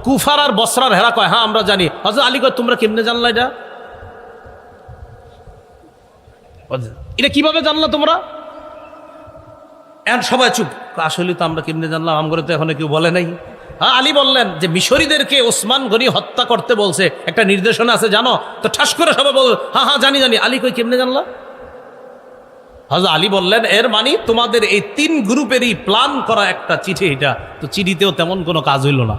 কুফার আর বসরার হেরা কয়, হ্যাঁ আমরা জানি। হযরত আলী কয়, তোমরা কেমনে জানলা এটা কিভাবে জানলা তোমরা? এখন সবাই চুপ। আসলে তো আমরা কেমনে জানলাম, আমগরে তো এখনো কেউ বলে নাই। হ্যাঁ, আলী বললেন যে মিশরীদেরকে ওসমান গনি হত্যা করতে বলছে, একটা নির্দেশনা আছে জানো? তো ঠাস করে সবাই বল, হ্যাঁ জানি। আলী কই, কেমনে জানলা? হযরত আলী বললেন, এর মানে তোমাদের এই 3 গ্রুপেরই প্ল্যান করা একটা চিঠি এটা। তো চিঠিতেও তেমন কোনো কাজ হইল না।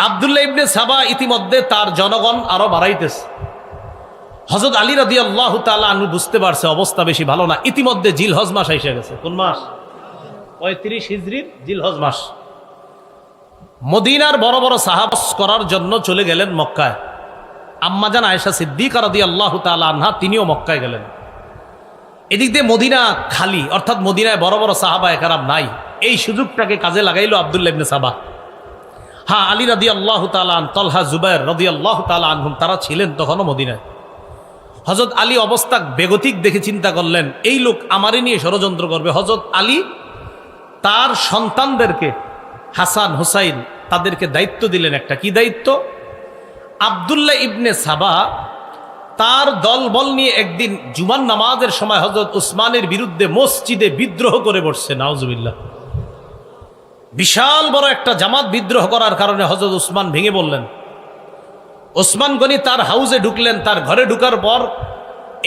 আব্দুল্লাহ ইবনে সাবা ইতিমধ্যে তার জনগণ আরো বাড়াইতেছে। হযরত আলী রাদিয়াল্লাহু তাআলা আনহু বুঝতে পারছে অবস্থা বেশি ভালো না। ইতিমধ্যে জিলহজ মাস এসে গেছে। কোন মাস? 35 হিজরির জিলহজ মাস। মদিনার বড় বড় সাহাবা করার জন্য চলে গেলেন মক্কায়। আম্মাজান আয়েশা সিদ্দিকা রাদিয়াল্লাহু তাআলা আনহা তিনিও মক্কায় গেলেন। এদিক দিয়ে মদিনা খালি, অর্থাৎ মদিনায় বড় বড় সাহাবা একরাম নাই। এই সুযোগটাকে কাজে লাগাইলো আব্দুল্লাহ ইবনে সাবা। হ্যাঁ, আলী রাদিয়াল্লাহু তাআলা আন, তলহা, জুবায়ের রাদিয়াল্লাহু তাআলা আনহুম তারা ছিলেন তখনও মদিনায়। হযরত আলী অবস্থা বেগতিক দেখে চিন্তা করলেন, এই লোক আমারে নিয়ে ষড়যন্ত্র করবে। হযরত আলী তার সন্তানদেরকে, হাসান, হুসাইন, তাদেরকে দায়িত্ব দিলেন একটা। কি দায়িত্ব? আব্দুল্লাহ ইবনে সাবা তার দলবল নিয়ে একদিন জুমার নামাজের সময় হযরত উসমানের বিরুদ্ধে মসজিদে বিদ্রোহ করে বসছে। নাউজুবিল্লাহ। বিশাল বড় একটা জামাত বিদ্রোহ করার কারণে হযরত উসমান ভেঙে বললেন। ওসমান গনি তার হাউজে ঢুকলেন। তার ঘরে ঢুকার পর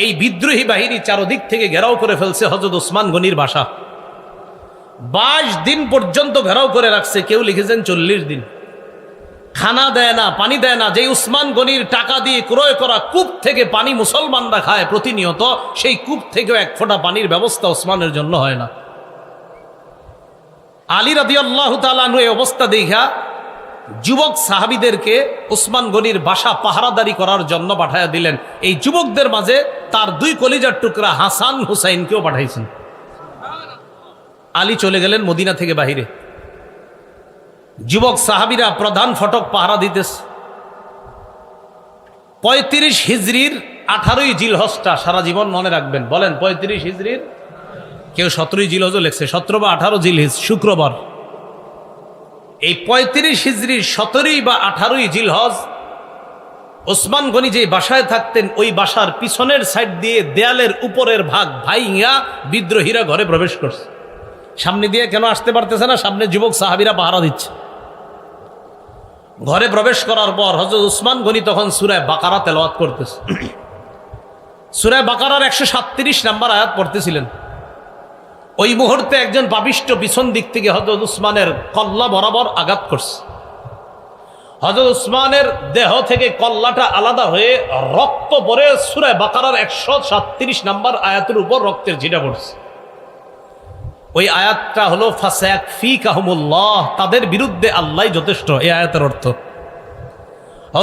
এই বিদ্রোহী বাহিনী চারদিক থেকে ঘেরাও করে ফেলছে হযরত উসমান গনির বাসা। 22 দিন পর্যন্ত ঘেরাও করে রাখছে, কেউ লিখেছেন 40 দিন। খানা দেয় না, পানি দেয় না। যে উসমান গনির টাকা দিয়ে ক্রয় করা কূপ থেকে পানি মুসলমানরা খায় প্রতিনিয়ত, সেই কূপ থেকেও এক ফোঁটা পানির ব্যবস্থা ওসমানের জন্য হয় না। আলী রাদিয়াল্লাহু তাআলা আনহু এই অবস্থা দেখা যুবক সাহাবীদেরকে উসমান গনির বাসা পাহারাদারি করার জন্য পাঠায়া দিলেন। এই যুবকদের মাঝে তার 2 কলিজার টুকরা হাসান হুসাইনকেও পাঠাইছেন। আলী চলে গেলেন মদিনা থেকে বাহিরে। যুবক সাহাবীরা প্রধান ফটক পাহারা দিতেছে। 35 হিজরির 18ই জিলহজটা সারা জীবন মনে রাখবেন। বলেন 35 হিজরির, কেউ 17ই জিলহজও লেখছে, 17 বা 18 জিলহজ শুক্রবার। এই 35 হিজরির 17ই বা 18ই জিলহজ ওসমান গনি যে বাসায় থাকতেন, ওই বাসার পিছনের সাইড দিয়ে দেয়ালের উপরের ভাগ ভাইয়া বিদ্রোহীরা ঘরে প্রবেশ করছে। সামনে দিয়ে কেন আসতে পারতেছে না? সামনে যুবক সাহাবীরা পাহারা দিচ্ছে। ঘরে প্রবেশ করার পর হযরত উসমান গনি তখন সূরা বাকারা তেলাওয়াত করতেছে। সূরা বাকারার 137 নম্বর আয়াত পড়তেছিলেন। ওই মুহূর্তে একজন পাপিষ্ঠ পিছন দিক থেকে হযরত উসমানের কল্লা বরাবর আঘাত করছে। হযরত উসমানের দেহ থেকে কল্লাটা আলাদা হয়ে রক্ত পড়ে সূরা বাকারার 137 নম্বর আয়াতের উপর রক্তের ছিটা পড়ছে। ওই আয়াতটা হলো ফাসায়াকফিকাহুমুল্লাহ, তাদের বিরুদ্ধে আল্লাহ যথেষ্ট। এই আয়াতের অর্থ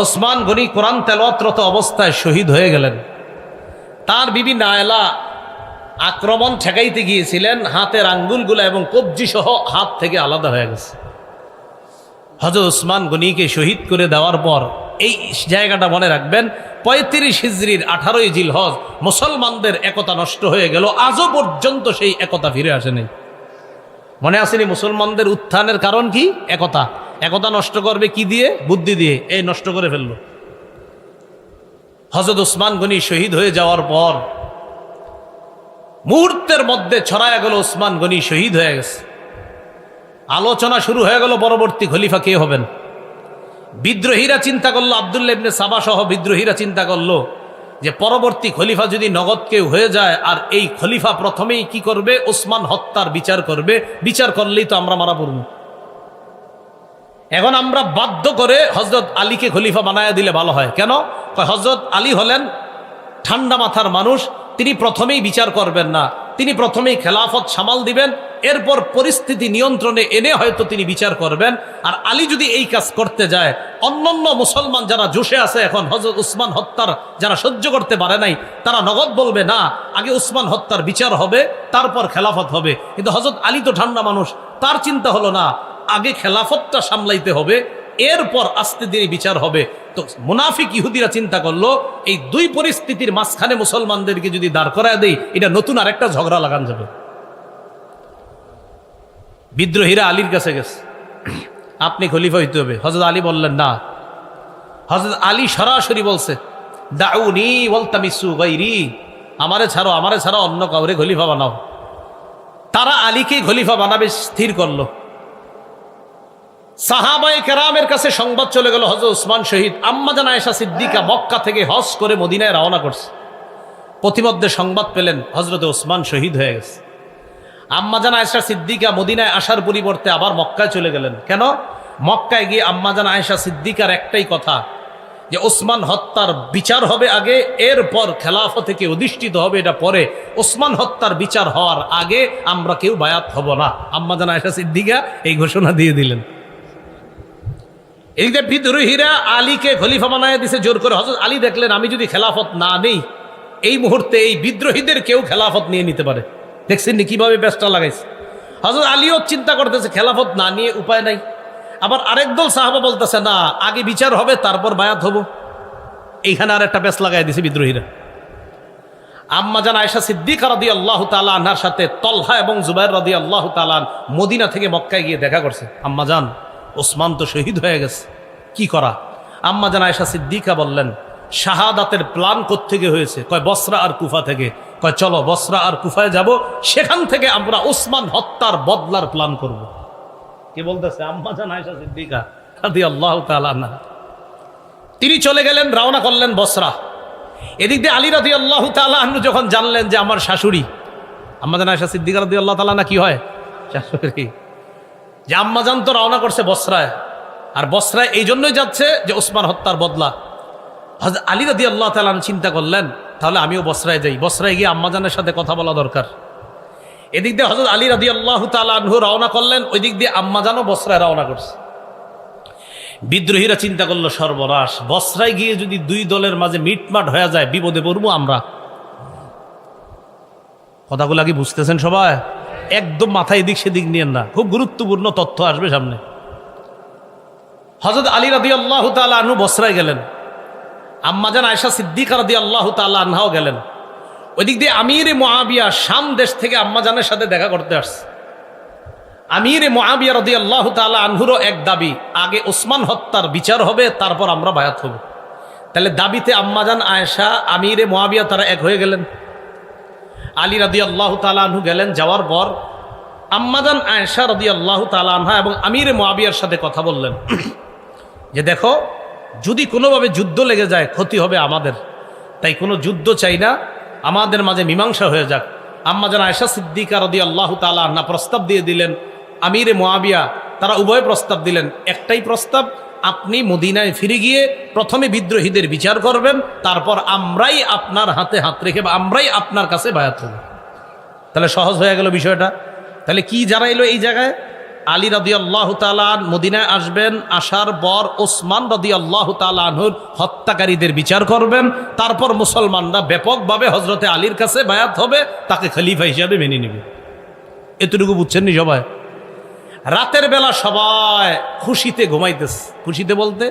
ওসমান গনি কোরআন তেলাওয়াতরত অবস্থায় শহীদ হয়ে গেলেন। তার বিবি নায়লা আক্রমণ ঠেকাইতে গিয়েছিলেন, হাতের আঙ্গুলগুলো এবং কবজি সহ হাত থেকে আলাদা হয়ে গেছে। হযরত উসমান গনিকে শহীদ করে দেওয়ার পর এই জায়গাটা মনে রাখবেন, 35 হিজরির 18ই জিলহজ মুসলমানদের একতা নষ্ট হয়ে গেল। আজও পর্যন্ত সেই একতা ফিরে আসেনি। মনে আসেনি মুসলমানদের উত্থানের কারণ কি? একতা। একতা নষ্ট করবে কি দিয়ে? বুদ্ধি দিয়ে। এই নষ্ট করে ফেলল। হযরত উসমান গনি শহীদ হয়ে যাওয়ার পর মুহূর্তের মধ্যে ছড়ায়া গেল উসমান গনি শহীদ হয়ে গেছে। আলোচনা শুরু হয়ে গেল পরবর্তী খলিফা কে হবেন। বিদ্রোহীরা চিন্তা করলো, আব্দুল্লাহ ইবনে সাবা সহ বিদ্রোহীরা চিন্তা করলো যে পরবর্তী খলিফা যদি নগদ কেউ হয়ে যায়, আর এই খলিফা প্রথমেই কি করবে? ওসমান হত্যার বিচার করবে। বিচার করলেই তো আমরা মারা পড়ব। এখন আমরা বাধ্য করে হযরত আলীকে খলিফা বানায়া দিলে ভালো হয়। কেন? হযরত আলী হলেন ঠান্ডা মাথার মানুষ, তিনি প্রথমেই বিচার করবেন না, তিনি প্রথমেই খেলাফত সামাল দিবেন, এরপর পরিস্থিতি নিয়ন্ত্রণে এনে হয়তো তিনি বিচার করবেন। আর আলী যদি এই কাজ করতে যায়, অন্যান্য মুসলমান যারা জোশে আছে এখন হযরত উসমান হত্যার যারা সহ্য করতে পারে নাই, তারা নগদ বলবে না, আগে উসমান হত্যার বিচার হবে, তারপর খেলাফত হবে। কিন্তু হযরত আলী তো ঠান্ডা মানুষ, তার চিন্তা হলো না, আগে খেলাফতটা সামলাইতে হবে, এরপর আস্তে ধীরে বিচার হবে। তো মুনাফিক ইহুদিরা চিন্তা করলো, এই 2 পরিস্থিতির মাঝখানে মুসলমানদেরকে যদি দাঁড় করায় দেই, এটা নতুন আরেকটা ঝগড়া লাগান যাবে। বিদ্রোহীরা আলীর কাছে গেছে, আপনি খলিফা হইতে হবে। হযরত আলী বললেন না। হযরত আলী সরাসরি বলছে, দাউনি ওয়ালতামিসু গায়রি, আমারে ছাড়ো অন্য কাউরে খলিফা বানাও। তারা আলীকে খলিফা বানাবে স্থির করলো। সাহাবায়ে কেরামের কাছে সংবাদ চলে গেল হযরত উসমান শহীদ। আম্মাজান আয়েশা সিদ্দিকা মক্কা থেকে হজ করে মদিনায় রওনা করছে। প্রতিমধ্যে সংবাদ পেলেন হযরত উসমান শহীদ হয়ে গেছে। আম্মাজান আয়েশা সিদ্দিকা মদিনায় আসার পরিবর্তে আবার মক্কায় চলে গেলেন। কেন? মক্কায় গিয়ে আম্মাজান আয়েশা সিদ্দিকার একটাই কথা, যে ওসমান হত্যার বিচার হবে আগে, এরপর খেলাফত থেকে অধিষ্ঠিত হবে এটা পরে। ওসমান হত্যার বিচার হওয়ার আগে আমরা কেউ বায়াত হব না। আম্মাজান আয়েশা সিদ্দিকা এই ঘোষণা দিয়ে দিলেন। এই যে বিদ্রোহীরা আলীকে খলিফা বানায় দিছে জোর করে। হযরত আলী দেখলেন, আমি যদি খেলাফত না নেই, এই মুহূর্তে এই বিদ্রোহীদের কেউ খেলাফত নিয়ে নিতে পারে। দেখছেন কিভাবে ব্যস্ত লাগাইছে। হযরত আলীও চিন্তা করতেছে, খেলাফত না নিয়ে উপায় নাই। আবার আরেক দল সাহাবা বলতেছে, না, আগে বিচার হবে তারপর বায়াত হব। এইখানে আর একটা ব্যস্ত লাগাই দিছে বিদ্রোহীরা। আম্মাজান আয়েশা সিদ্দিকা রাদিয়াল্লাহু তাআলা আনহার সাথে তলহা এবং জুবাইর রাদিয়াল্লাহু তাআলা মদিনা থেকে মক্কায় গিয়ে দেখা করছে। আম্মাজান, ওসমান তো শহীদ হয়ে গেছে, কি করা? আম্মাজান আয়েশা সিদ্দিকা বললেন, শাহাদাতের প্ল্যান কোত্থেকে হয়েছে? কয় বসরা আর কুফা থেকে। কয় চলো বসরা আর কুফায় যাব, সেখান থেকে আমরা ওসমান হত্যার বদলার প্ল্যান করব। কি বলতেছে? আম্মাজান আয়েশা সিদ্দিকা রাদিয়াল্লাহু তাআলা আনহা। তিনি চলে গেলেন, রওনা করলেন বসরা। এদিক দিয়ে আলী রাদিয়াল্লাহু তাআলা আনহু যখন জানলেন যে আমার শাশুড়ি আম্মাজান আয়েশা সিদ্দিকা রাদিয়াল্লাহু তাআলা না কি হয় শাশুড়ি, যে আম্মাজান তো রওনা করছে বসরায়, আর বসরায় এই জন্যই যাচ্ছে যে ওসমান হত্যার বদলা। হযরত আলী রাদিয়াল্লাহু তাআলা চিন্তা করলেন তাহলে আমিও বসরায় যাই, বসরায় গিয়ে আম্মাজানের সাথে কথা বলা দরকার। এদিক দিয়ে হযরত আলী রাদিয়াল্লাহু তাআলা আনহু রওনা করলেন, ওই দিক দিয়ে আম্মাজানও বসরায় রওনা করছে। বিদ্রোহীরা চিন্তা করলো সর্বনাশ, বসরায় গিয়ে যদি দুই দলের মাঝে মিটমাট হয়ে যায় বিপদে পড়বো আমরা। কথাগুলো কি বুঝতেছেন সবাই? একদম মাথায় এদিক সেদিক নিয়েন না, খুব গুরুত্বপূর্ণ তথ্য আসবে সামনে। হযরত আলী রাদিয়াল্লাহু তাআলা আনহু বসরায় গেলেন, আম্মাজান আয়েশা সিদ্দিকা রাদিয়াল্লাহু তাআলা আনহাও গেলেন। ওইদিক দিয়ে আমিরে মুআবিয়া শাম দেশ থেকে আম্মাজানের সাথে দেখা করতে আসছে। আমিরে মুআবিয়া রাদিয়াল্লাহু তাআলা আনহুরও এক দাবি, আগে ওসমান হত্যার বিচার হবে, তারপর আমরা বায়াত হব। তাহলে দাবিতে আম্মাজান আয়েশা আমিরে মুআবিয়া তারা এক হয়ে গেলেন। আলী রাদিয়াল্লাহু তাআলা আনহু গেলেন, যাওয়ার পর আম্মাজান আয়েশা রাদিয়াল্লাহু তাআলা আনহা এবং আমিরে মুআবিয়ার সাথে কথা বললেন যে দেখো, যদি কোনোভাবে যুদ্ধ লেগে যায় ক্ষতি হবে আমাদের, তাই কোনো যুদ্ধ চাই না, আমাদের মাঝে মীমাংসা হয়ে যাক। আম্মাজান আয়েশা সিদ্দিকা রাদিয়াল্লাহু তাআলা আনহা প্রস্তাব দিয়ে দিলেন, আমিরে মুআবিয়া তারা উভয় প্রস্তাব দিলেন। একটাই প্রস্তাব, আপনি মদিনায় ফিরে গিয়ে প্রথমে বিদ্রোহীদের বিচার করবেন, তারপর আমরাই আপনার হাতে হাত রেখে বা আমরাই আপনার কাছে বায়াত হব। তাহলে সহজ হয়ে গেল বিষয়টা। তাহলে কি জানাইলো এই জায়গায়? আলী রাদিয়াল্লাহু তাআলা মদিনায় আসবেন, আসার পর ওসমান রাদিয়াল্লাহু তাআলা আনহুর হত্যাকারীদের বিচার করবেন, তারপর মুসলমানরা ব্যাপকভাবে হযরতে আলীর কাছে বায়াত হবে, তাকে খলিফা হিসাবে মেনে নেবে। এতটুকু বুঝছেন নি সবাই? রাতের বেলা সবাই খুশিতে ঘুমাইতেছে। খুশিতে বলতে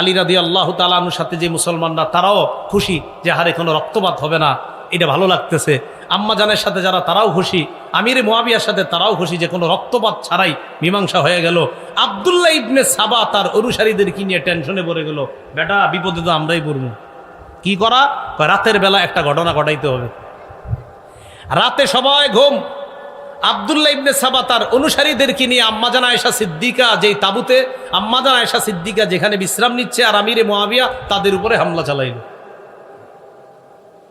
আলী রাদিয়াল্লাহু তাআলা আনহুর সাথে যে মুসলমানরা তারাও খুশি যে হারে কোনো রক্তপাত হবে না, এটা ভালো লাগতেছে। আম্মাজানের সাথে যারা তারাও খুশি, আমিরে মুআবিয়ার সাথে তারাও খুশি যে কোনো রক্তপাত ছাড়াই মীমাংসা হয়ে গেল। আব্দুল্লাহ ইবনে সাবা তার অনুসারীদেরকে নিয়ে টেনশনে পড়ে গেল, বেটা বিপদে তো আমরাই পড়ব, কি করা? রাতের বেলা একটা ঘটনা ঘটাইতে হবে। রাতে সবাই ঘুম। আব্দুল্লাহ ইবনে সাবা তার অনুসারীদেরকে নিয়ে আম্মাজান আয়েশা সিদ্দিকা যেই তাবুতে আম্মাজান আয়েশা সিদ্দিকা যেখানে বিশ্রাম নিচ্ছে, আর আমিরে মুআবিয়া তাদের উপরে হামলা চালাইল।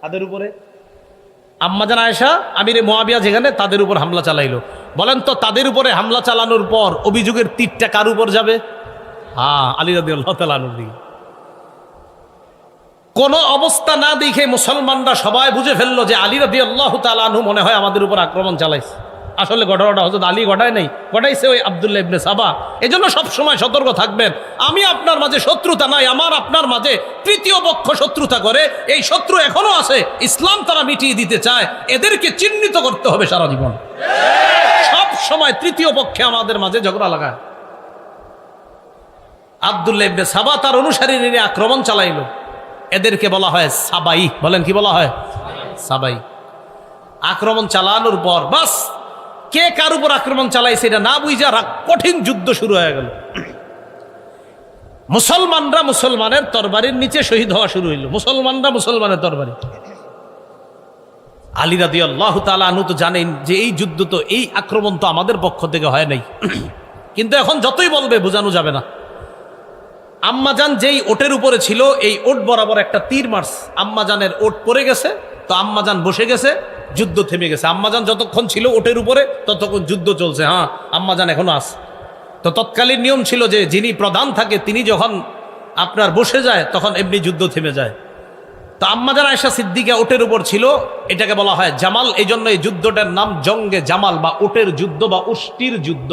তাদের উপরে আম্মাজান আয়েশা আমিরে মুআবিয়া যেখানে, তাদের উপর হামলা চালাইল। বলেন তো তাদের উপরে হামলা চালানোর পর অভিযোগের তীরটা কার উপর যাবে? হ্যাঁ, আলী রাদিয়াল্লাহু তাআলা আনহুর দিকে। কোন অবস্থা না দেখে মুসলমানরা সবাই বুঝে ফেললো যে আলী রাদিয়াল্লাহু তাআলা আনহু মনে হয় আমাদের উপর আক্রমণ চালাইছে। আসলে ঘটনাটা হযরত আলী ঘটায় নাই, ঘটাইছে ওই আব্দুল্লাহ ইবনে সাবা। এজন্য সবসময় সতর্ক থাকবেন। আমি আপনার মাঝে শত্রুতা নাই, আমার আপনার মাঝে তৃতীয় পক্ষ শত্রুতা করে, এই শত্রু এখনো আছে, ইসলাম তারা মিটিয়ে দিতে চায়, এদেরকে চিহ্নিত করতে হবে সারা জীবন। সব সময় তৃতীয় পক্ষে আমাদের মাঝে ঝগড়া লাগায়। আব্দুল্লাহ ইবনে সাবা তার অনুসারীরা নিয়ে আক্রমণ চালাইলো। এদেরকে বলা হয় সাবাই। বলেন কি বলা হয়? সাবাই। আক্রমণ চালানোর পর বাস কে কার উপর আক্রমণ চালাইছে এটা না বুঝা কঠিন যুদ্ধ শুরু হয়ে গেল। মুসলমানরা মুসলমানের তরবারির নিচে শহীদ হওয়া শুরু হইল। মুসলমানরা মুসলমানের তরবারি। আলী রাদিয়াল্লাহু তাআলা আনহু তো জানেন যে এই যুদ্ধ তো, এই আক্রমণ তো আমাদের পক্ষ থেকে হয় নাই, কিন্তু এখন যতই বলবে বোঝানো যাবে না। আম্মাজান যেই ওটের উপরে ছিল, এই ওট বরাবর একটা তীর মারছে, আম্মাজানের ওট পড়ে গেছে, তো আম্মাজান বসে গেছে, যুদ্ধ থেমে গেছে। আম্মাজান যতক্ষণ ছিল ওটের উপরে ততক্ষণ যুদ্ধ চলছে। হ্যাঁ, আম্মাজান এখনো আছে। তো তৎকালীন নিয়ম ছিল যে যিনি প্রধান থাকে তিনি যখন আপনার বসে যায় তখন এমনি যুদ্ধ থেমে যায়। তো আম্মাজান আয়েশা সিদ্দিকা ওটের উপর ছিল, এটাকে বলা হয় জামাল। এই জন্য এই যুদ্ধটার নাম জঙ্গে জামাল বা ওটের যুদ্ধ বা উষ্টির যুদ্ধ।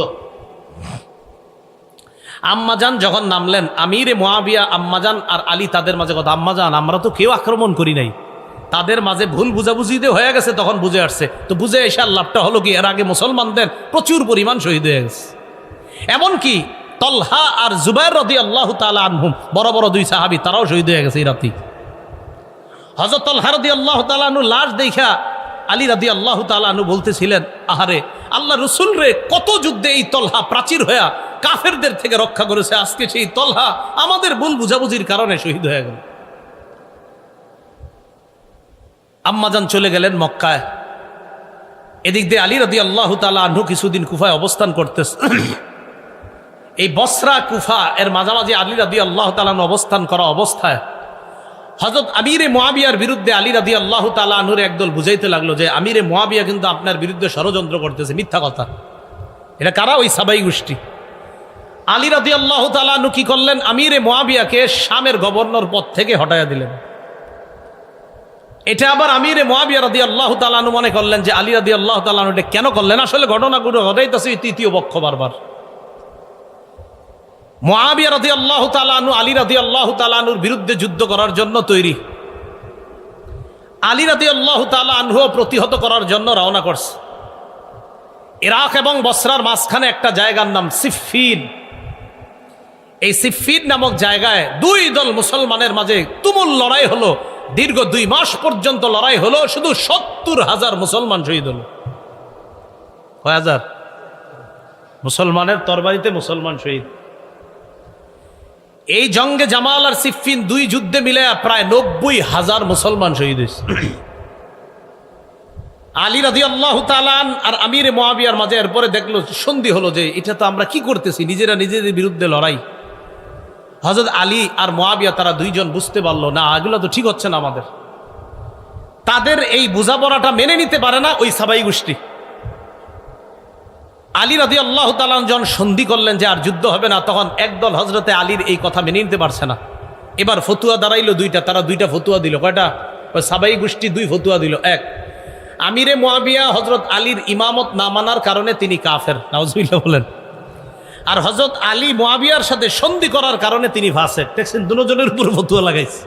আম্মাজান যখন নামলেন, আমিরে মুআবিয়া আম্মাজান আর আলী তাদের মাঝে কথা, আম্মাজান আমরা তো কেউ আক্রমণ করি নাই, তাদের মাঝে ভুল বুঝাবুঝিতে হয়ে গেছে, তখন বুঝে আসছে। তো বুঝে এসে লাভটা হলো কি, এর আগে মুসলমানদের প্রচুর পরিমাণ শহীদ হয়ে গেছে। এমনকি তলহা আর জুবাইর রাদিয়াল্লাহু তাআলা আনহুম, বড় বড় দুই সাহাবী, তারাও শহীদ হয়ে গেছে এই রাতে। হযরত তলহা রাদিয়াল্লাহু তাআলা আনহু লাশ দেখা আলী রাদিয়াল্লাহু তাআলা আনহু বলতেছিলেন, আহারে আল্লাহ রসুল রে, কত যুদ্ধে এই তলহা প্রাচীর হয়ে কাফেরদের থেকে রক্ষা করেছে, আজকে সেই তলহা আমাদের ভুল বুঝাবুঝির কারণে শহীদ হয়ে গেল। আম্মাজান চলে গেলেন মক্কায়। এদিক দিয়ে আলী রাদিয়াল্লাহু তাআলা আনহু কিছুদিন কুফায় অবস্থান করতেছে। এই বসরা কুফা এর মাঝামাঝি আলী রাদিয়াল্লাহু তাআলা আনহু অবস্থান করা অবস্থায় হযরত আমিরে মুআবিয়ার বিরুদ্ধে আলী রাদিয়াল্লাহু তাআলা আনহুর একদল বুঝাইতে লাগলো যে আমিরে মুআবিয়া কিন্তু আপনার বিরুদ্ধে ষড়যন্ত্র করতেছে, মিথ্যা কথা। এটা কারা? ওই সাবাই গোষ্ঠী। আলী রাদিয়াল্লাহু তাআলা আনহু কি করলেন? আমিরে মুআবিয়াকে শামের গভর্নর পদ থেকে হটাইয়া দিলেন। এটা আবার আমিরে মুআবিয়া রাদিয়াল্লাহু তাআলা আনহু মনে করলেন যে আলী রাদিয়াল্লাহু তাআলা আনহু এটা কেন করলেন? আসলে ঘটনাগুলো ঘটাইতেছে তৃতীয় পক্ষ বারবার। মুআবিয়া রাদিয়াল্লাহু তাআলা আনহু আলী রাদিয়াল্লাহু তাআলা আনহুর বিরুদ্ধে যুদ্ধ করার জন্য তৈরি। আলী রাদিয়াল্লাহু তাআলা আনহু প্রতিহত করার জন্য রওনা করছে। ইরাক এবং বসরার মাঝখানে একটা জায়গার নাম সিফফিন। এই সিফফিন নামক জায়গায় দুই দল মুসলমানের মাঝে তুমুল লড়াই হলো। দীর্ঘ 2 মাস পর্যন্ত লড়াই হলো। শুধু 70,000 মুসলমান শহীদ হলো। কয় হাজার? মুসলমানের তরবারিতে মুসলমান শহীদ। এই জঙ্গে জামাল আর সিফফিন দুই যুদ্ধে মিলে প্রায় 90,000 মুসলমান শহীদ হয়েছে। আলী রাদিয়াল্লাহু তাআলা আর আমিরে মুআবিয়ার মাঝে এরপরে দেখলো, সন্ধি হলো যে এটা তো আমরা কি করতেছি, নিজেরা নিজেদের বিরুদ্ধে লড়াই। হযরত আলী আর মুআবিয়া তারা দুইজন বুঝতে পারলো না, এগুলো তো ঠিক হচ্ছে না আমাদের। তাদের এই বোঝাপড়াটা মেনে নিতে পারে না ওই সাবাই গোষ্ঠী। আলী রাদিয়াল্লাহু তাআলা যখন সন্ধি করলেন যে আর যুদ্ধ হবে না, তখন একদল হযরতে আলীর এই কথা মেনে নিতে পারছে না। এবার ফতুয়া দাঁড়াইলো দুইটা, তারা দুইটা ফতুয়া দিল। কয়টা? ওই সাবাই গোষ্ঠী 2 ফতুয়া দিল। এক, আমিরে মুআবিয়া হযরত আলীর ইমামত না মানার কারণে তিনি কাফের, নাউজুবিল্লাহ বলেন। আর হযরত আলী মুআবিয়ার সাথে সন্ধি করার কারণে তিনি ফাসিক। দেখছেন, দুজনের উপর ফতুয়া লাগাইছে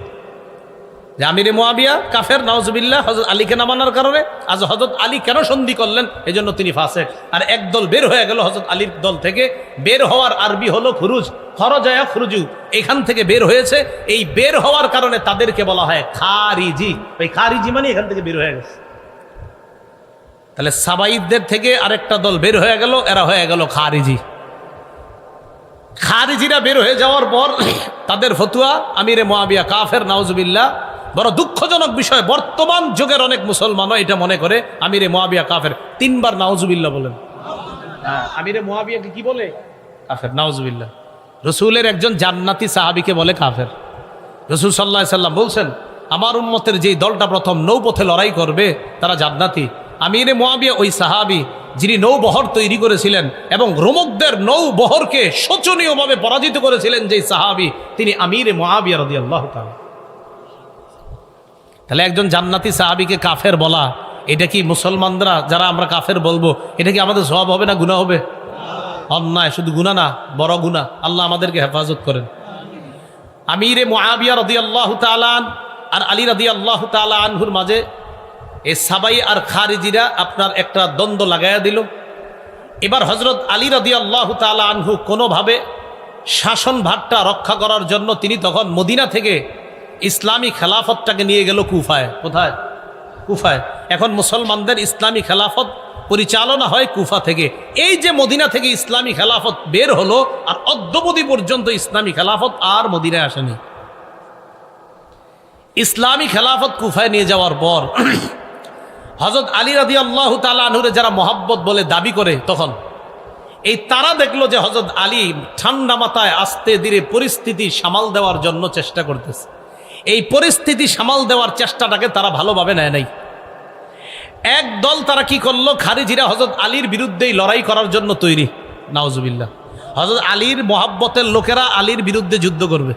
যে আমিরে মুআবিয়া কাফের, নাউজুবিল্লাহ, হযরত আলীকে না মানার কারণে। আজ হযরত আলী কেন সন্ধি করলেন, এজন্য তিনি ফাসিক। আর একদল বের হয়ে গেল হযরত আলীর দল থেকে। বের হওয়ার আরবি হলো খুরুজ, খরজা খুরুজু, এখান থেকে বের হয়েছে। এই বের হওয়ার কারণে তাদেরকে বলা হয় খারিজি। ওই খারিজি মানে এখান থেকে বের হয়ে গেছে। তাহলে সাবাইদের থেকে আরেকটা দল বের হয়ে গেল, এরা হয়ে গেল খারিজি। খারিজিরা বের হয়ে যাওয়ার পর তাদের ফতুয়া আমিরে মুআবিয়া কাফের, নাউজুবিল্লাহ। বড় দুঃখজনক বিষয়, বর্তমান যুগের অনেক মুসলমানও এটা মনে করে আমিরে মুআবিয়া কাফের। 3 বার নাউজুবিল্লাহ বলেন। আমিরে মুআবিয়াকে কি বলে? কাফের, নাউজুবিল্লাহ। রাসূলের একজন জান্নাতি সাহাবীকে বলে কাফের। রাসূল সাল্লাল্লাহু আলাইহি সাল্লাম বলছেন, আমার উম্মতের যেই দলটা প্রথম নৌপথে লড়াই করবে তারা জান্নাতি। আমিরে মুআবিয়া ওই সাহাবী যিনি নৌবহর তৈরি করেছিলেন এবং রোমকদের নৌবহরকে শোচনীয়ভাবে পরাজিত করেছিলেন যেই সাহাবী, তিনি আমিরে মুআবিয়া রাদিয়াল্লাহু তাআলা। তাহলে একজন জান্নাতি সাহাবীকে কাফের বলা, এটা কি মুসলমানরা যারা আমরা কাফের বলবো, এটা কি আমাদের সওয়াব হবে না গুনাহ হবে? অন্যায়, শুধু গুনাহ না, বড় গুনাহ। আল্লাহ আমাদেরকে হেফাজত করেন। আমিরে মুআবিয়া রাদিয়াল্লাহু তাআলা আর আলী রাদিয়াল্লাহু তাআলা আনহুর মাঝে এই সাবাই আর খারিজিরা আপনার একটা দ্বন্দ্ব লাগাইয়া দিল। এবার হযরত আলী রাদিয়াল্লাহু তাআলা আনহু কোনোভাবে শাসন ভাগটা রক্ষা করার জন্য তিনি তখন মদিনা থেকে ইসলামী খেলাফতটাকে নিয়ে গেল কুফায়। কোথায়? কুফায়। এখন মুসলমানদের ইসলামী খেলাফত পরিচালনা হয় কুফা থেকে। এই যে মদিনা থেকে ইসলামী খেলাফত বের হলো, আর অদ্যাবধি পর্যন্ত ইসলামী খেলাফত আর মদিনায় আসেনি। ইসলামী খেলাফত কুফায় নিয়ে যাওয়ার পর হযরত আলী রাদিয়াল্লাহু তাআলা আনহুরে যারা মহব্বত বলে দাবি করে, তখন এই তারা দেখলো যে হযরত আলী ঠান্ডা মাথায় আস্তে ধীরে পরিস্থিতি সামাল দেওয়ার জন্য চেষ্টা করতেছে। এই পরিস্থিতি সামাল দেওয়ার চেষ্টাটাকে তারা ভালোভাবে নেয় নাই। এক দল তারা কি করলো, খারিজিরা হযরত আলীর বিরুদ্ধেই লড়াই করার জন্য তৈরি, নাউজুবিল্লাহ। হযরত আলীর মহব্বতের লোকেরা আলীর বিরুদ্ধে যুদ্ধ করবে।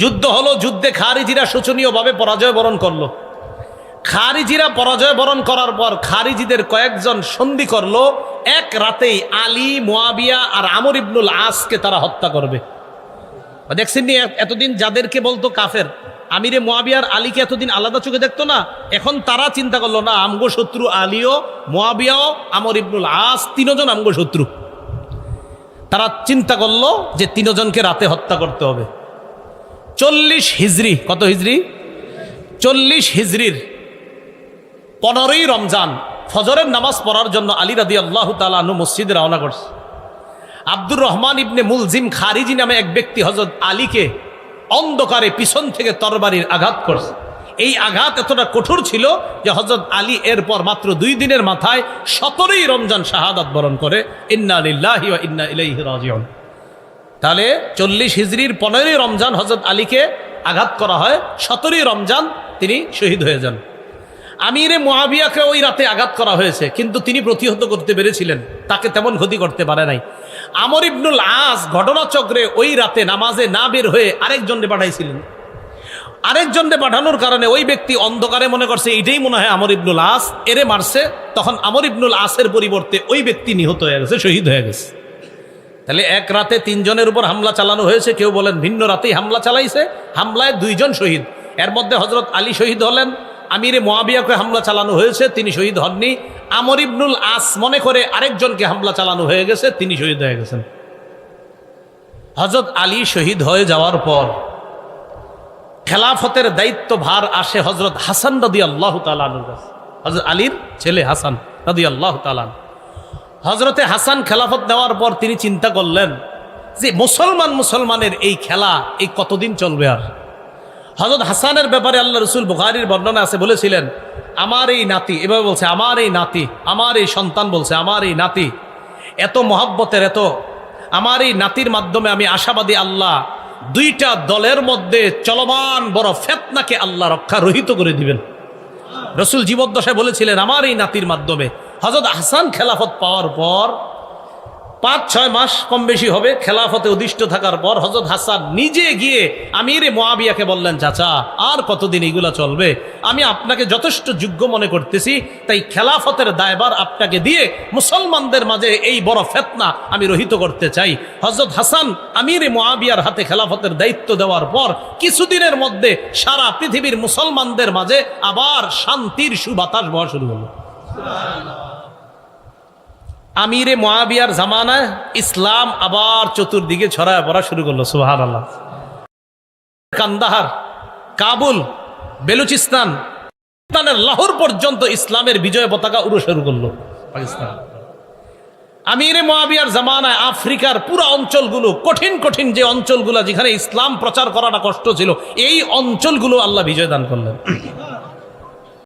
যুদ্ধ হলো, যুদ্ধে খারিজিরা শোচনীয়ভাবে পরাজয় বরণ করলো। খারিজিরা পরাজয় বরণ করার পর খারিজিদের কয়েকজন সন্ধি করলো, এক রাতেই আলী, মুআবিয়া আর আমর ইবনুল আসকে তারা হত্যা করবে। দেখছেন নি, এতদিন যাদেরকে বলতো কাফের, আমিরে মুআবিয়ার আলীকে এতদিন আলাদা চোখে দেখতো না, এখন তারা চিন্তা করলো না, আমগো শত্রু আলীও, মুআবিয়াও, আমর ইবনুল আস, 3 জন আমগো শত্রু। তারা চিন্তা করলো যে 3 জনকে রাতে হত্যা করতে হবে। 40 হিজরি, কত হিজরি? 40 হিজরির 15ই রমজান ফজরের নামাজ পড়ার জন্য আলী রাদিয়াল্লাহু তাআলা আনহু মসজিদে রওনা করছে। আব্দুর রহমান ইবনে মুলজিম খারিজি নামে এক ব্যক্তি হযরত আলীকে অন্ধকারে পিছন থেকে তরবারির আঘাত করছে। এই আঘাত এতটা কঠোর ছিল যে হযরত আলী এরপর মাত্র 2 দিনের মাথায় 17ই রমজান শাহাদাত বরণ করে। ইন্না লিল্লাহি ওয়া ইন্না ইলাইহি রাজিউন। তাহলে 40 হিজরির 15ই রমজান হযরত আলীকে আঘাত করা হয়, 17ই রমজান তিনি শহীদ হয়ে যান। আমিরে মুআবিয়াকে ওই রাতে আঘাত করা হয়েছে, কিন্তু তিনি প্রতিহত করতে পেরেছিলেন, তাকে তেমন ক্ষতি করতে পারে নাই। আমর ইবনুল আস ঘটনাচক্রে ওই রাতে নামাজে না বের হয়ে আরেকজনকে পাঠাইছিলেন। আরেকজনকে পাঠানোর কারণে ওই ব্যক্তি অন্ধকারে মনে করছে এটাই মনে হয় আমর ইবনুল আস, এরে মারছে। তখন আমর ইবনুল আসের পরিবর্তে ওই ব্যক্তি নিহত হয়ে গেছে, শহীদ হয়ে গেছে। তাহলে এক রাতে 3 জনের উপর হামলা চালানো হয়েছে, কেউ বলেন ভিন্ন রাতেই হামলা চালাইছে, হামলায় 2 জন শহীদ। এর মধ্যে হযরত আলী শহীদ হলেন, আমিরে মুআবিয়াকে হামলা চালানো হয়েছে, তিনি শহীদ হননি। আমর ইবনুল আস মনে করে আরেকজনকে হামলা চালানো হয়ে গেছে, তিনি শহীদ হয়ে গেছেন। হযরত আলী শহীদ হয়ে যাওয়ার পর খেলাফতের দায়িত্ব ভার আসে হযরত হাসান রাদিয়াল্লাহু তাআলা আনহুর কাছে। হযরত আলীর ছেলে হাসান রাদিয়াল্লাহু তাআলা। হযরতে হাসান খেলাফত নেওয়ার পর তিনি চিন্তা করলেন যে মুসলমানের এই খেলা এই কতদিন চলবে। আর হযরত হাসানের ব্যাপারে আল্লাহ রাসূল বুখারীর বর্ণনা আছে, বলেছিলেন আমার এই নাতি, এভাবে বলছে আমার এই নাতি, আমার এই সন্তান বলছে আমার এই নাতি, এত মহব্বতের, এত আমার এই নাতির মাধ্যমে আমি আশাবাদী আল্লাহ 2টা দলের মধ্যে চলমান বড় ফিতনাকে আল্লাহ রক্ষা রহিত করে দিবেন। রাসূল জীবদ্দশায় বলেছিলেন আমার এই নাতির মাধ্যমে। হযরত হাসান খেলাফত পাওয়ার পর 5-6 মাস কম বেশি হবে খেলাফতে অধিষ্ঠ থাকার পর হযরত হাসান নিজে গিয়ে আমিরে মুআবিয়াকে বললেন, চাচা আর কতদিন এগুলা চলবে, আমি আপনাকে যথেষ্ট যোগ্য মনে করতেছি, তাই খেলাফতের দায়ভার আপনাকে দিয়ে মুসলমানদের মাঝে এই বড় ফিতনা আমি রহিত করতে চাই। হযরত হাসান আমিরে মুআবিয়ার হাতে খেলাফতের দায়িত্ব দেওয়ার পর কিছুদিনের মধ্যে সারা পৃথিবীর মুসলমানদের মাঝে আবার শান্তির সুবাতাস বওয়া শুরু হলো। আমিরে মুআবিয়ার জামানায় ইসলাম আবার চতুর্দিকে ছড়ায় পড়া শুরু করলো। সুবহানাল্লাহ। কান্দাহার, কাবুল, বেলুচিস্তান, পাকিস্তানের লাহোর পর্যন্ত ইসলামের বিজয় পতাকা উড়ে শুরু করলো পাকিস্তান। আমিরে মুআবিয়ার জামানায় আফ্রিকার পুরো অঞ্চলগুলো, কঠিন কঠিন যে অঞ্চলগুলো যেখানে ইসলাম প্রচার করাটা কষ্ট ছিল, এই অঞ্চলগুলো আল্লাহ বিজয় দান করলেন।